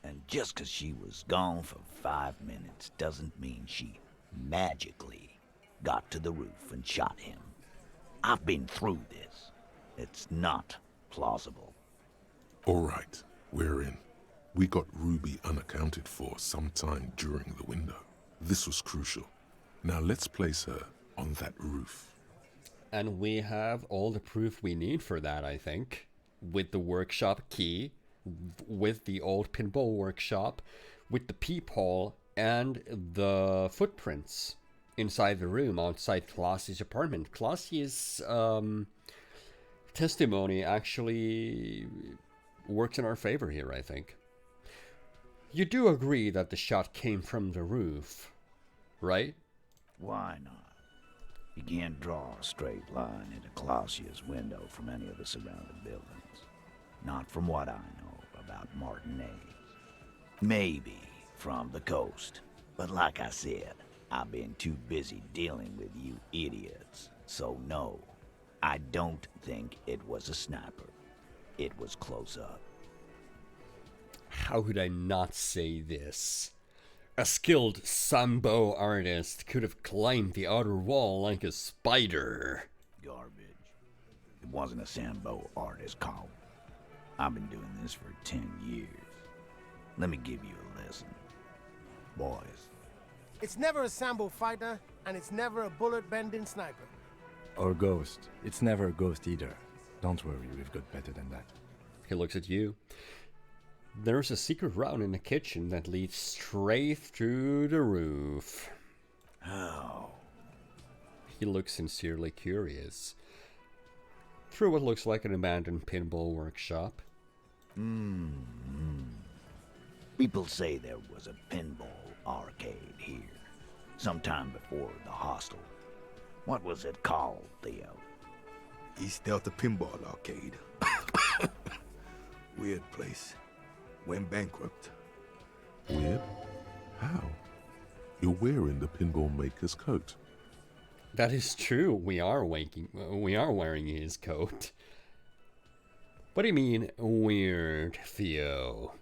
And just 'cause she was gone for 5 minutes doesn't mean she magically got to the roof and shot him. I've been through this. It's not plausible. All right, we're in. We got Ruby unaccounted for sometime during the window. This was crucial. Now let's place her on that roof. And we have all the proof we need for that, I think. With the workshop key, with the old pinball workshop, with the peephole, and the footprints inside the room outside Classie's apartment. Classie's testimony actually works in our favor here, I think. You do agree that the shot came from the roof, right? Why not? You can't draw a straight line into Clausia's window from any of the surrounding buildings. Not from what I know about Martinez. Maybe from the coast. But like I said, I've been too busy dealing with you idiots. So no, I don't think it was a sniper. It was close up. How could I not say this? A skilled Sambo artist could have climbed the outer wall like a spider. Garbage. It wasn't a Sambo artist, Carl. I've been doing this for 10 years. Let me give you a lesson. Boys. It's never a Sambo fighter, and it's never a bullet-bending sniper. Or ghost. It's never a ghost either. Don't worry, we've got better than that. He looks at you. There's a secret route in the kitchen that leads straight through the roof. How? He looks sincerely curious. Through what looks like an abandoned pinball workshop. People say there was a pinball arcade here, sometime before the hostel. What was it called, Theo? East Delta Pinball Arcade. Weird place. Went bankrupt. Weird? How? You're wearing the pinball maker's coat. That is true. We are wearing his coat. What do you mean weird, Theo?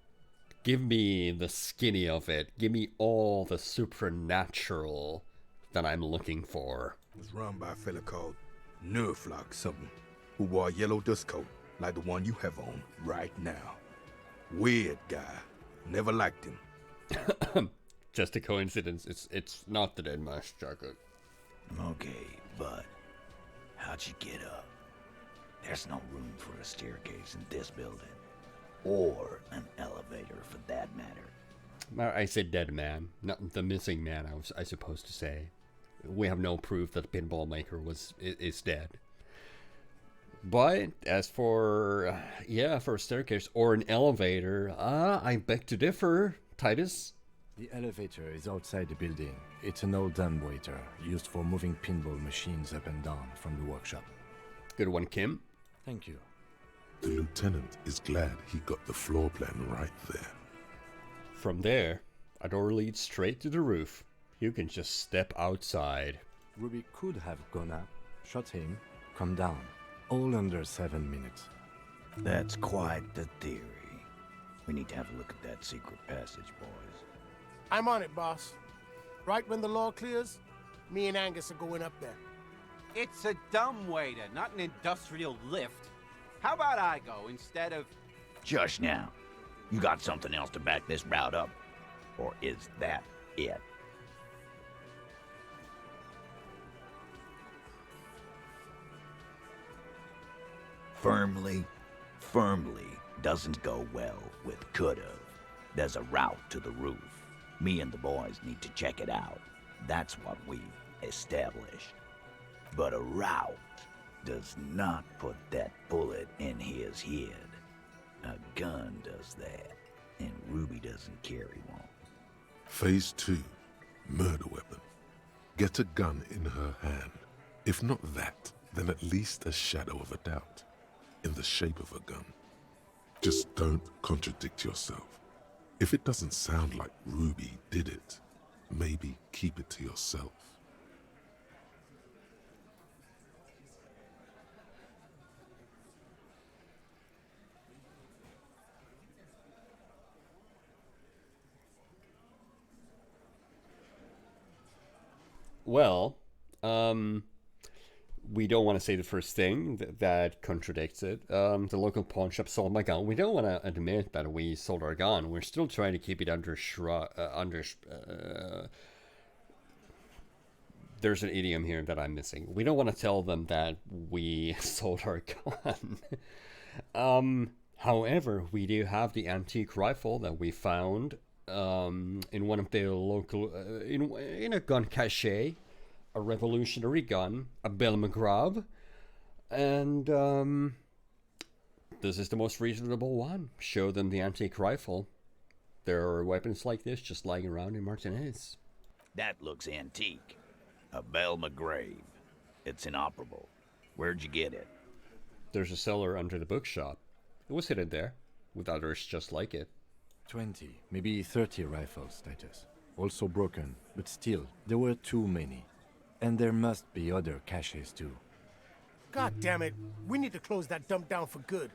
Give me the skinny of it. Give me all the supernatural that I'm looking for. It was run by a fella called Nerflock something, who wore a yellow dust coat like the one you have on right now. Weird guy. Never liked him. Just a coincidence. It's not the dead mouse chocolate. Okay, but how'd you get up? There's no room for a staircase in this building. Or an elevator, for that matter. I said dead man, not the missing man. I supposed to say. We have no proof that the pinball maker is dead. But as for for a staircase or an elevator, I beg to differ, Titus. The elevator is outside the building. It's an old dumbwaiter used for moving pinball machines up and down from the workshop. Good one, Kim. Thank you. The lieutenant is glad he got the floor plan right there. From there, a door leads straight to the roof. You can just step outside. Ruby could have gone up, shot him, come down. All under 7 minutes. That's quite the theory. We need to have a look at that secret passage, boys. I'm on it, boss. Right when the law clears, me and Angus are going up there. It's a dumbwaiter, not an industrial lift. How about I go instead of... Just now. You got something else to back this route up? Or is that it? Firmly doesn't go well with could've. There's a route to the roof. Me and the boys need to check it out. That's what we've established. But a route does not put that bullet in his head. A gun does that, and Ruby doesn't carry one. Phase 2, murder weapon. Get a gun in her hand. If not that, then at least a shadow of a doubt, in the shape of a gun. Just don't contradict yourself. If it doesn't sound like Ruby did it, maybe keep it to yourself. Well, we don't want to say the first thing that contradicts it. The local pawn shop sold my gun. We don't want to admit that we sold our gun. We're still trying to keep it under there's an idiom here that I'm missing. We don't want to tell them that we sold our gun. However, we do have the antique rifle that we found in one of the local in a gun cache, a revolutionary gun, a Belle McGraw, and this is the most reasonable one. Show them the antique rifle. There are weapons like this just lying around in Martinez. That looks antique. A Belle McGraw. It's inoperable. Where'd you get it? There's a cellar under the bookshop. It was hidden there, with others just like it. 20, maybe 30 rifles, Titus. Also broken, but still, there were too many. And there must be other caches too. God damn it. We need to close that dump down for good.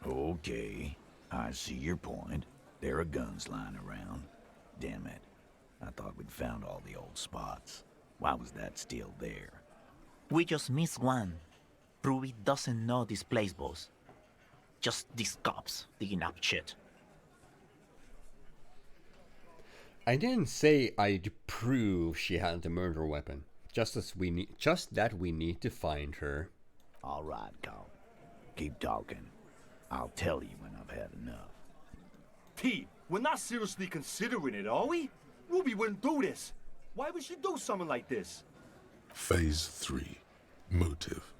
Okay, I see your point. There are guns lying around. Damn it. I thought we'd found all the old spots. Why was that still there? We just missed one. Ruby doesn't know this place, boss. Just these cops digging up shit. I didn't say I'd prove she had the murder weapon. Just that we need to find her. All right, Carl. Keep talking. I'll tell you when I've had enough. T, we're not seriously considering it, are we? Ruby wouldn't do this. Why would she do something like this? Phase 3, motive.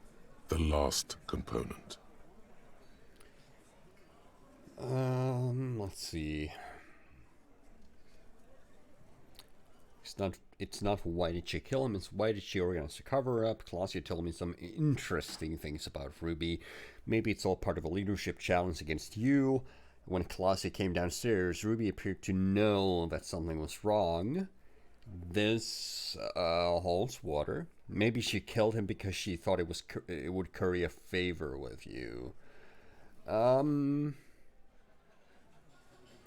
The last component. Let's see. It's not why did she kill him, it's why did she organize a cover-up. Claudia told me some interesting things about Ruby. Maybe it's all part of a leadership challenge against you. When Claudia came downstairs, Ruby appeared to know that something was wrong. This holds water. Maybe she killed him because she thought it would curry a favor with you.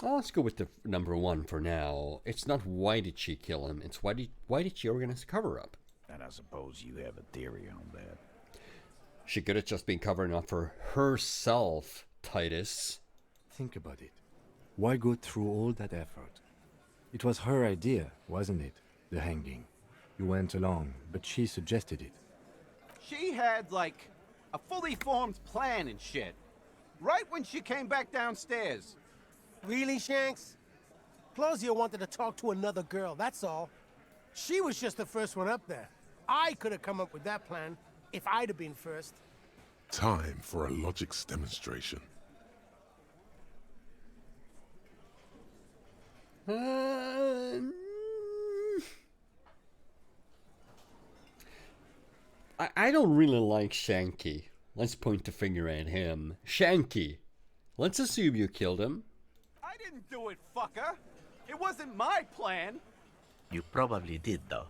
Well, let's go with the number 1 for now. It's not why did she kill him, it's why did she organize a cover-up? And I suppose you have a theory on that. She could have just been covering up for herself, Titus. Think about it. Why go through all that effort? It was her idea, wasn't it? The hanging. You went along, but she suggested it. She had, like, a fully formed plan and shit. Right when she came back downstairs. Really, Shanks? Claudia wanted to talk to another girl, that's all. She was just the first one up there. I could have come up with that plan if I'd have been first. Time for a logics demonstration. I don't really like Shanky. Let's point the finger at him. Shanky, let's assume you killed him. I didn't do it, fucker. It wasn't my plan. You probably did, though.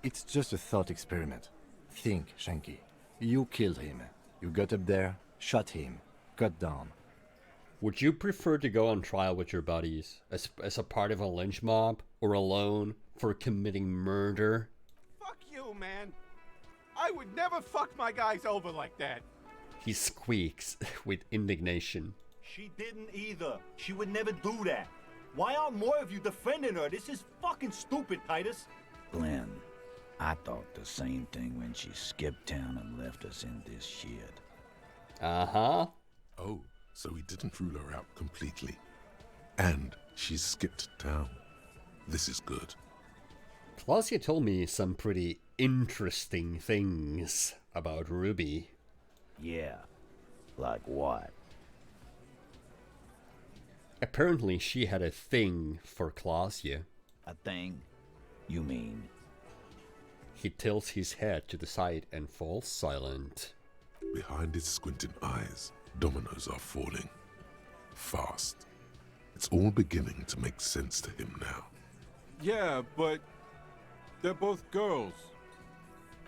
It's just a thought experiment. Think, Shanky. You killed him. You got up there, shot him, cut down. Would you prefer to go on trial with your buddies as a part of a lynch mob or alone for committing murder? Fuck you, man. I would never fuck my guys over like that. He squeaks with indignation. She didn't either. She would never do that. Why aren't more of you defending her? This is fucking stupid, Titus. Glenn, I thought the same thing when she skipped town and left us in this shit. Uh-huh. Oh, so he didn't rule her out completely. And she skipped town. This is good. Claudia told me some pretty interesting things about Ruby. Yeah. Like what? Apparently she had a thing for Claudia. A thing? You mean? He tilts his head to the side and falls silent. Behind his squinting eyes, dominoes are falling. Fast. It's all beginning to make sense to him now. Yeah, but they're both girls.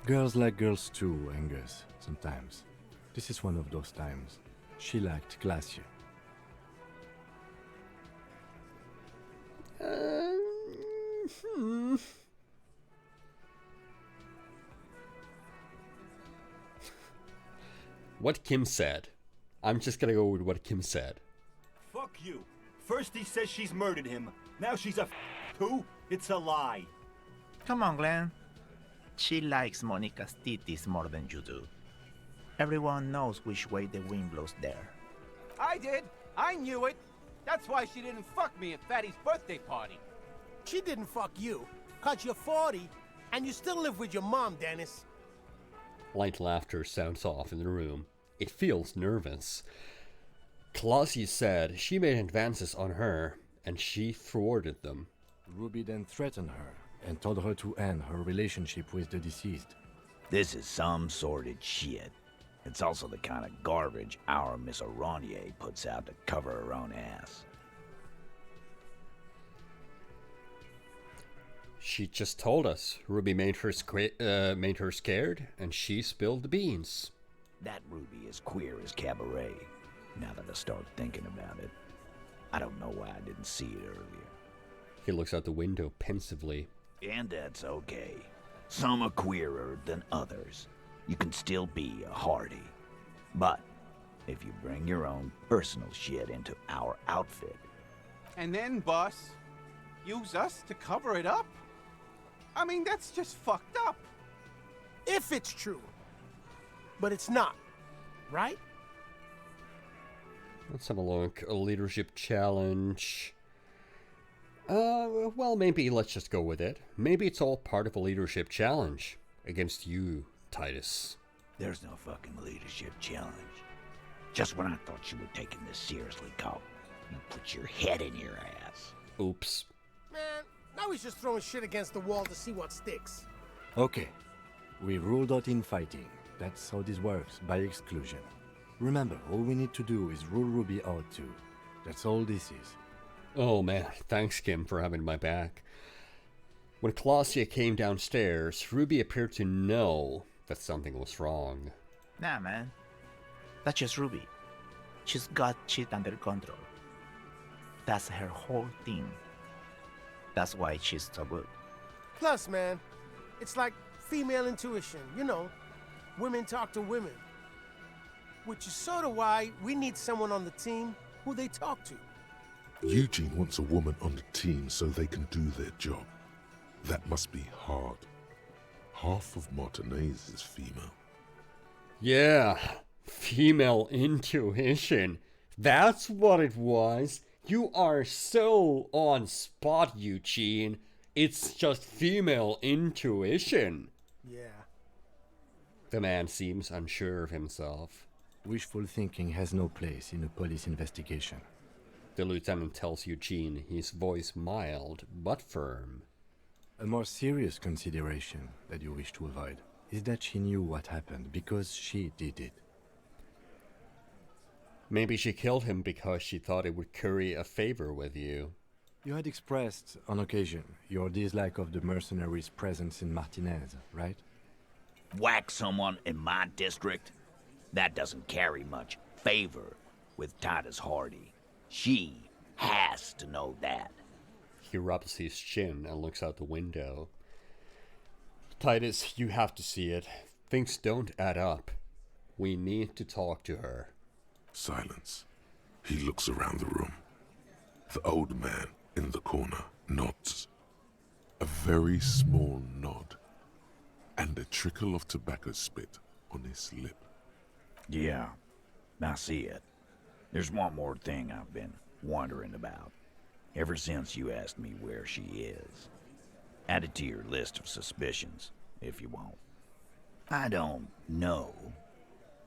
Girls like girls too, Angus, sometimes. This is one of those times. She liked Glacier. What Kim said. I'm just gonna go with what Kim said. Fuck you. First he says she's murdered him. Now she's a too? It's a lie. Come on, Glenn. She likes Monica's titties more than you do. Everyone knows which way the wind blows there. I did. I knew it. That's why she didn't fuck me at Fatty's birthday party. She didn't fuck you, 'cause you're 40, and you still live with your mom, Dennis. Light laughter sounds off in the room. It feels nervous. Claudia said she made advances on her, and she thwarted them. Ruby then threatened her and told her to end her relationship with the deceased. This is some sordid shit. It's also the kind of garbage our Miss Aronier puts out to cover her own ass. She just told us Ruby made her scared, and she spilled the beans. That Ruby is queer as cabaret, now that I start thinking about it. I don't know why I didn't see it earlier. He looks out the window pensively. And that's okay. Some are queerer than others. You can still be a Hardy. But if you bring your own personal shit into our outfit... And then, boss, use us to cover it up? I mean, that's just fucked up. If it's true. But it's not, right? Let's have a look. A leadership challenge. Well, maybe let's just go with it. Maybe it's all part of a leadership challenge against you, Titus. There's no fucking leadership challenge. Just when I thought you were taking this seriously, Cop, you put your head in your ass. Oops. Man, now he's just throwing shit against the wall to see what sticks. Okay, we ruled out infighting. That's how this works, by exclusion. Remember, all we need to do is rule Ruby out too. That's all this is. Oh man, thanks Kim for having my back. When Claudia came downstairs, Ruby appeared to know that something was wrong. Nah, man. That's just Ruby. She's got shit under control. That's her whole thing. That's why she's so good. Plus, man, it's like female intuition, you know. Women talk to women. Which is sort of why we need someone on the team who they talk to. Eugene wants a woman on the team so they can do their job. That must be hard. Half of Martinez is female. Yeah, female intuition. That's what it was. You are so on spot, Eugene. It's just female intuition. Yeah. The man seems unsure of himself. Wishful thinking has no place in a police investigation. The lieutenant tells Eugene, his voice mild but firm. A more serious consideration that you wish to avoid is that she knew what happened because she did it. Maybe she killed him because she thought it would curry a favor with you. You had expressed, on occasion, your dislike of the mercenaries' presence in Martinez, right? Whack someone in my district? That doesn't carry much favor with Titus Hardy. She has to know that. He rubs his chin and looks out the window. Titus, you have to see it. Things don't add up. We need to talk to her. Silence. He looks around the room. The old man in the corner nods. A very small nod. And a trickle of tobacco spit on his lip. Yeah, I see it. There's one more thing I've been wondering about. ever since you asked me where she is. Add it to your list of suspicions, if you want. I don't know.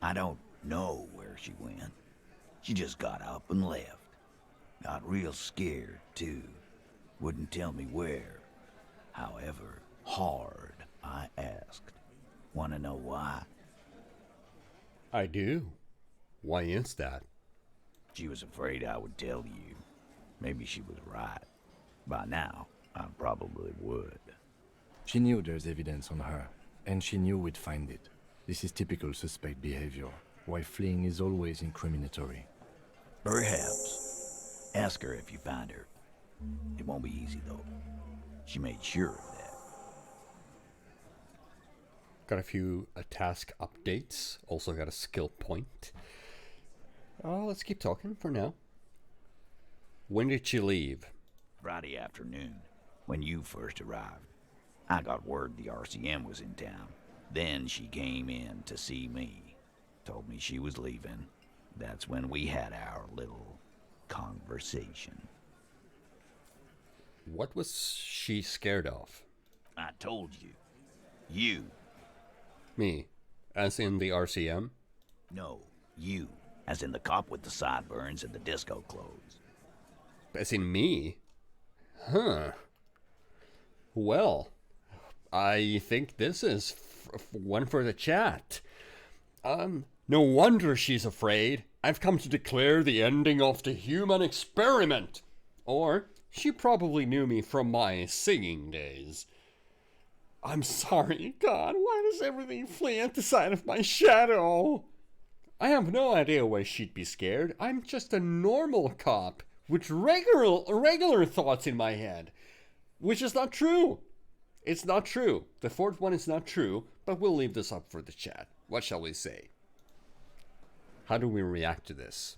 I don't know where she went. She just got up and left. Got real scared, too. Wouldn't tell me where. However hard I asked. Want to know why? I do. Why is that? She was afraid I would tell you. Maybe she was right. By now, I probably would. She knew there's evidence on her, and she knew we'd find it. This is typical suspect behavior, why fleeing is always incriminatory. Perhaps. Ask her if you find her. It won't be easy, though. She made sure of that. Got a few task updates. Also got a skill point. Let's keep talking for now. When did she leave? Friday afternoon, when you first arrived. I got word the RCM was in town. Then she came in to see me. Told me she was leaving. That's when we had our little conversation. What was she scared of? I told you. You. Me? As in the RCM? No, you. As in the cop with the sideburns and the disco clothes. As in me? Huh. Well, I think this is one for the chat. No wonder she's afraid. I've come to declare the ending of the human experiment. Or, she probably knew me from my singing days. I'm sorry, God, why does everything flee at the sight of my shadow? I have no idea why she'd be scared. I'm just a normal cop with regular thoughts in my head. Which is not true. It's not true. The fourth one is not true, but we'll leave this up for the chat. What shall we say? How do we react to this?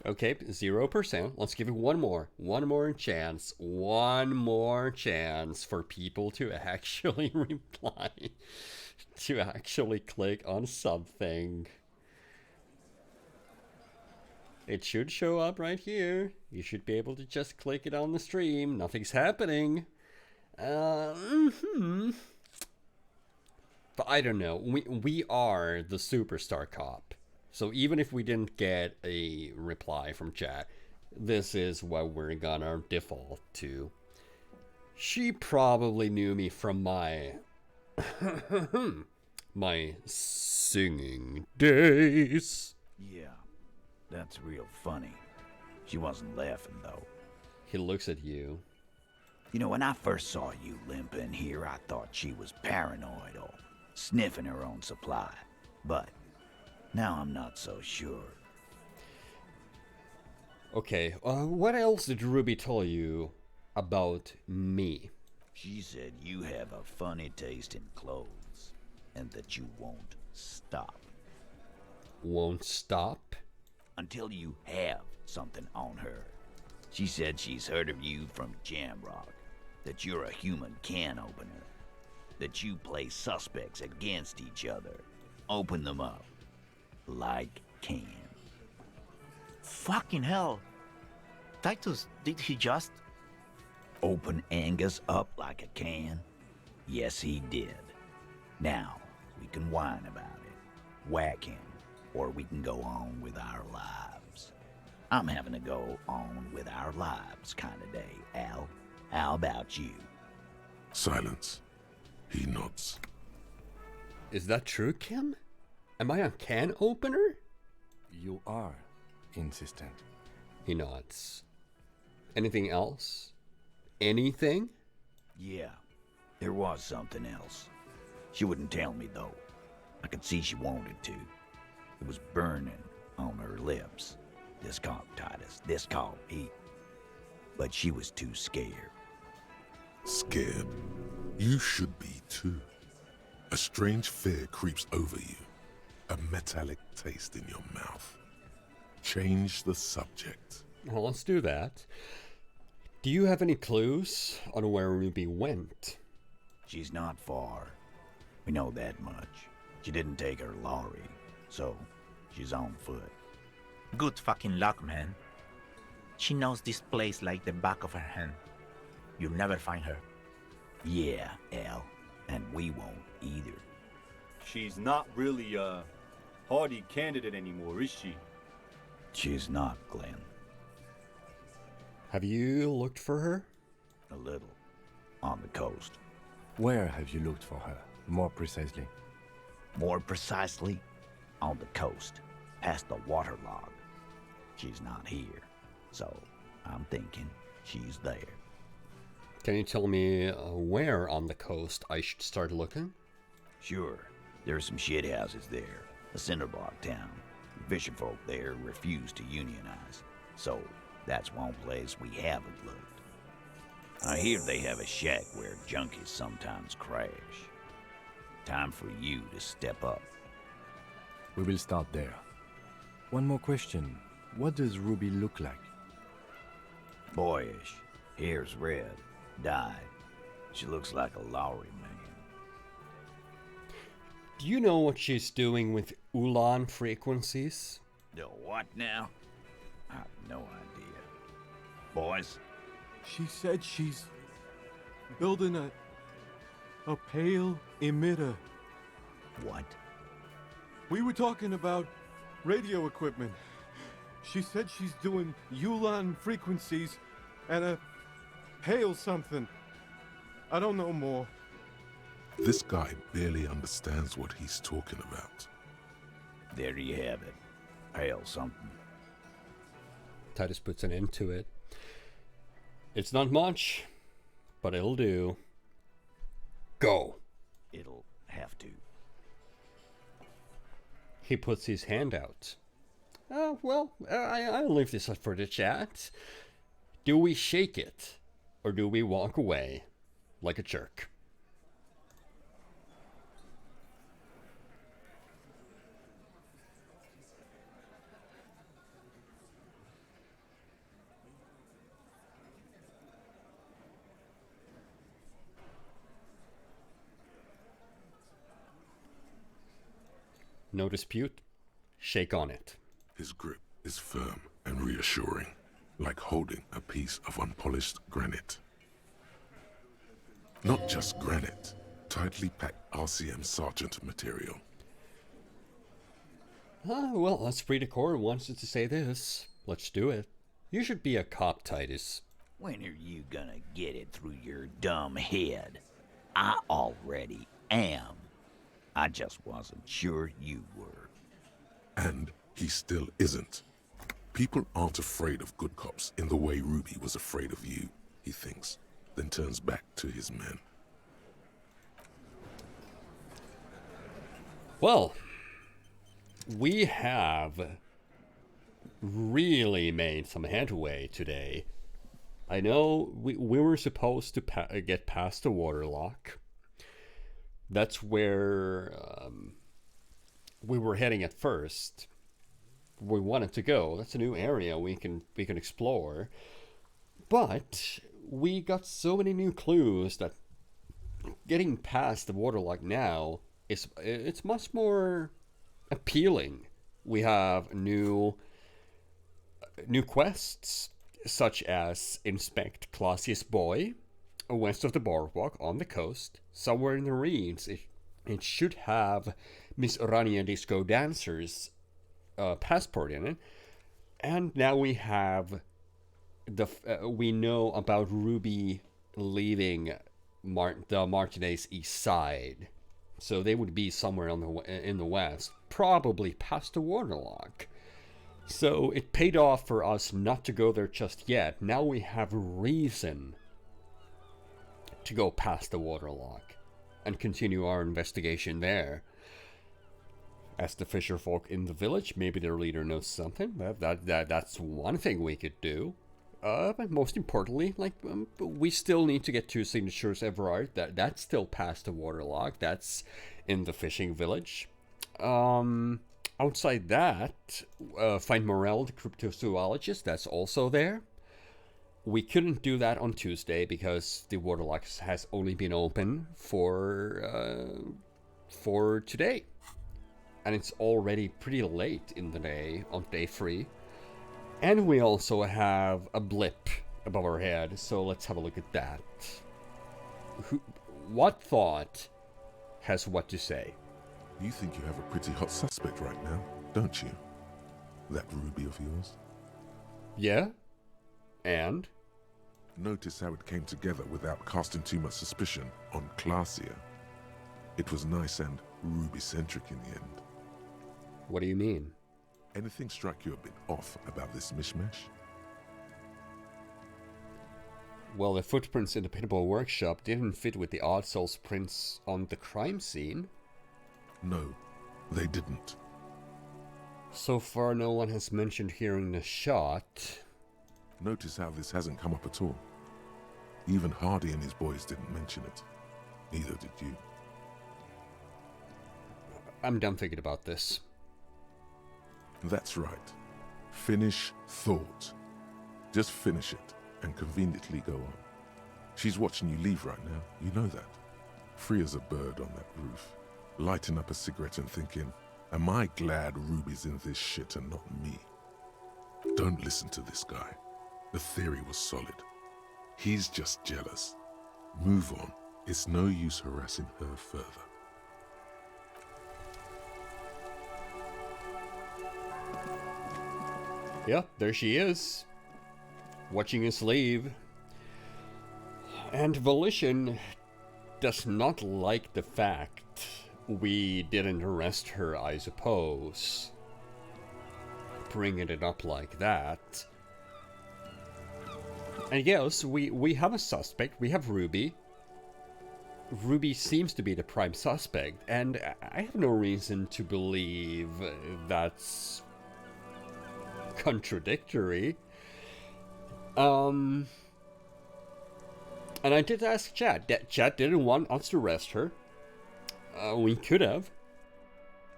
Okay, 0%. Let's give it one more chance. One more chance for people to actually reply. To actually click on something. It should show up right here. You should be able to just click it on the stream. Nothing's happening. But I don't know. We are the superstar cop. So even if we didn't get a reply from chat, this is what we're gonna default to. She probably knew me from my my singing days. Yeah, that's real funny. She wasn't laughing, though. He looks at you. You know, when I first saw you limping here, I thought she was paranoid or sniffing her own supply. But now I'm not so sure. Okay, what else did Ruby tell you about me? She said you have a funny taste in clothes, and that you won't stop. Won't stop? Until you have something on her. She said she's heard of you from Jamrock, that you're a human can opener, that you play suspects against each other, open them up like can. Fucking hell. Titus, did he just... Open Angus up like a can? Yes, he did. Now, we can whine about it, whack him, or we can go on with our lives. I'm having a go on with our lives kind of day, Al. How about you? Silence. He nods. Is that true, Kim? Am I a can opener? You are insistent. He nods. Anything else? Anything? Yeah, there was something else. She wouldn't tell me, though. I could see she wanted to. It was burning on her lips. This called Titus, this called Pete. But she was too scared. Scared? You should be too. A strange fear creeps over you. A metallic taste in your mouth. Change the subject. Well, let's do that. Do you have any clues on where Ruby went? She's not far. We know that much. She didn't take her lorry, so she's on foot. Good fucking luck, man. She knows this place like the back of her hand. You'll never find her. Yeah, Al, and we won't either. She's not really a hardy candidate anymore, is she? She's not, Glenn. Have you looked for her? A little. On the coast. Where have you looked for her, more precisely? More precisely, on the coast, past the waterlog. She's not here, so I'm thinking she's there. Can you tell me where on the coast I should start looking? Sure, there's some shit houses there, a cinderblock town. The fisherfolk there refuse to unionize, so that's one place we haven't looked. I hear they have a shack where junkies sometimes crash. Time for you to step up. We will start there. One more question. What does Ruby look like? Boyish, hair's red, dyed. She looks like a lorry man. Do you know what she's doing with Ulan frequencies? The what now? I have no idea. Boys? She said she's building a pale emitter. What? We were talking about radio equipment. She said she's doing Ulan frequencies and a pale something. I don't know more. This guy barely understands what he's talking about. There you have it. Pale something. Titus puts an end to it. It's not much, but it'll do. Go. It'll have to. He puts his hand out. I'll leave this up for the chat. Do we shake it, or do we walk away like a jerk? No dispute. Shake on it. His grip is firm and reassuring, like holding a piece of unpolished granite. Not just granite, tightly packed RCM Sergeant material. Well, let's read a court wants us to say this. Let's do it. You should be a cop, Titus. When are you gonna get it through your dumb head? I already am. I just wasn't sure you were. And he still isn't. People aren't afraid of good cops in the way Ruby was afraid of you, he thinks, then turns back to his men. Well, we have really made some headway today. I know we were supposed to get past the waterlock. That's where we were heading at first. We wanted to go. That's a new area we can explore. But we got so many new clues that getting past the waterlock now it's much more appealing. We have new quests such as inspect Clausius Boy west of the boardwalk on the coast. Somewhere in the reeds it should have Miss Rania Disco Dancer's passport in it. And now we have we know about Ruby leaving the Martinez East Side, so they would be somewhere in the west, probably past the waterlock. So it paid off for us not to go there just yet. Now we have reason to go past the waterlock and continue our investigation there. As the fisherfolk in the village, maybe their leader knows something. That's one thing we could do. But most importantly, we still need to get 2 signatures Everard. That's still past the waterlock. That's in the fishing village. Outside that, find Morel, the cryptozoologist. That's also there. We couldn't do that on Tuesday because the waterlock has only been open for today. And it's already pretty late in the day on day 3. And we also have a blip above our head, so let's have a look at that. What thought has what to say? You think you have a pretty hot suspect right now, don't you? That ruby of yours? Yeah? And? Notice how it came together without casting too much suspicion on Clasia. It was nice and ruby-centric in the end. What do you mean? Anything strike you a bit off about this mishmash? Well, the footprints in the Pinball Workshop didn't fit with the Odd Souls prints on the crime scene. No, they didn't. So far, no one has mentioned hearing the shot. Notice how this hasn't come up at all. Even Hardy and his boys didn't mention it. Neither did you. I'm done thinking about this. That's right. Finish thought. Just finish it and conveniently go on. She's watching you leave right now. You know that. Free as a bird on that roof. Lighting up a cigarette and thinking, am I glad Ruby's in this shit and not me? Don't listen to this guy. The theory was solid. He's just jealous. Move on. It's no use harassing her further. Yeah, there she is. Watching us leave. And Volition does not like the fact we didn't arrest her, I suppose. Bringing it up like that. And yes, we have a suspect. We have Ruby. Ruby seems to be the prime suspect, and I have no reason to believe that's contradictory. And I did ask Chad. Chad didn't want us to arrest her. We could have,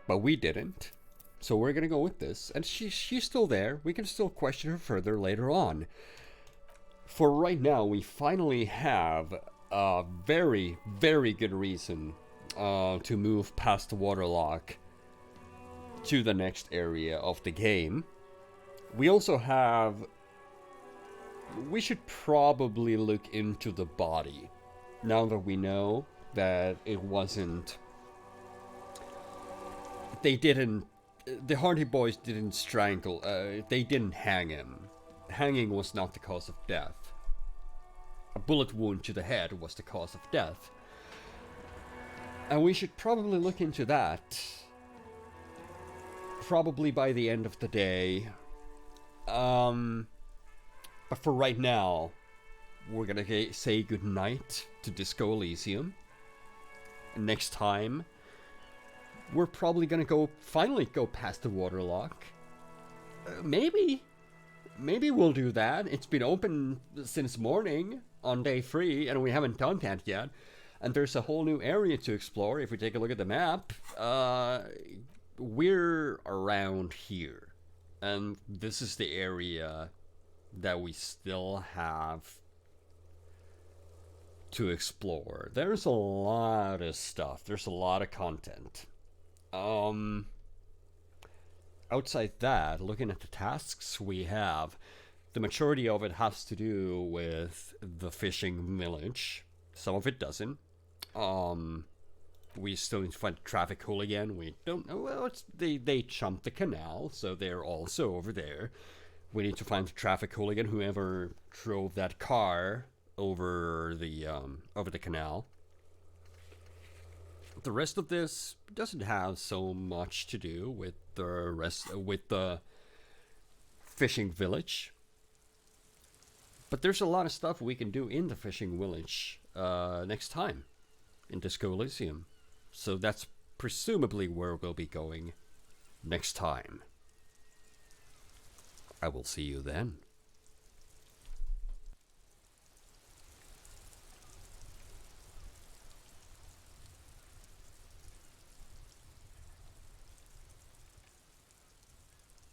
but we didn't. So we're gonna go with this, and she's still there. We can still question her further later on. For right now, we finally have a very, very good reason to move past the waterlock to the next area of the game. We also have... We should probably look into the body, now that we know that it wasn't... The Hardy Boys didn't strangle, they didn't hang him. Hanging was not the cause of death. A bullet wound to the head was the cause of death. And we should probably look into that. Probably by the end of the day. But for right now, we're gonna say goodnight to Disco Elysium. And next time, we're probably gonna finally go past the waterlock. Maybe we'll do that. It's been open since morning on day 3, and we haven't done that yet. And there's a whole new area to explore. If we take a look at the map, we're around here. And this is the area that we still have to explore. There's a lot of stuff. There's a lot of content. Outside that, looking at the tasks we have, the majority of it has to do with the fishing village. Some of it doesn't. We still need to find a traffic hooligan. We don't know. Well, they jumped the canal, so they're also over there. We need to find the traffic hooligan, whoever drove that car over the canal. The rest of this doesn't have so much to do with the fishing village. But there's a lot of stuff we can do in the fishing village next time in Disco Elysium. So that's presumably where we'll be going next time. I will see you then.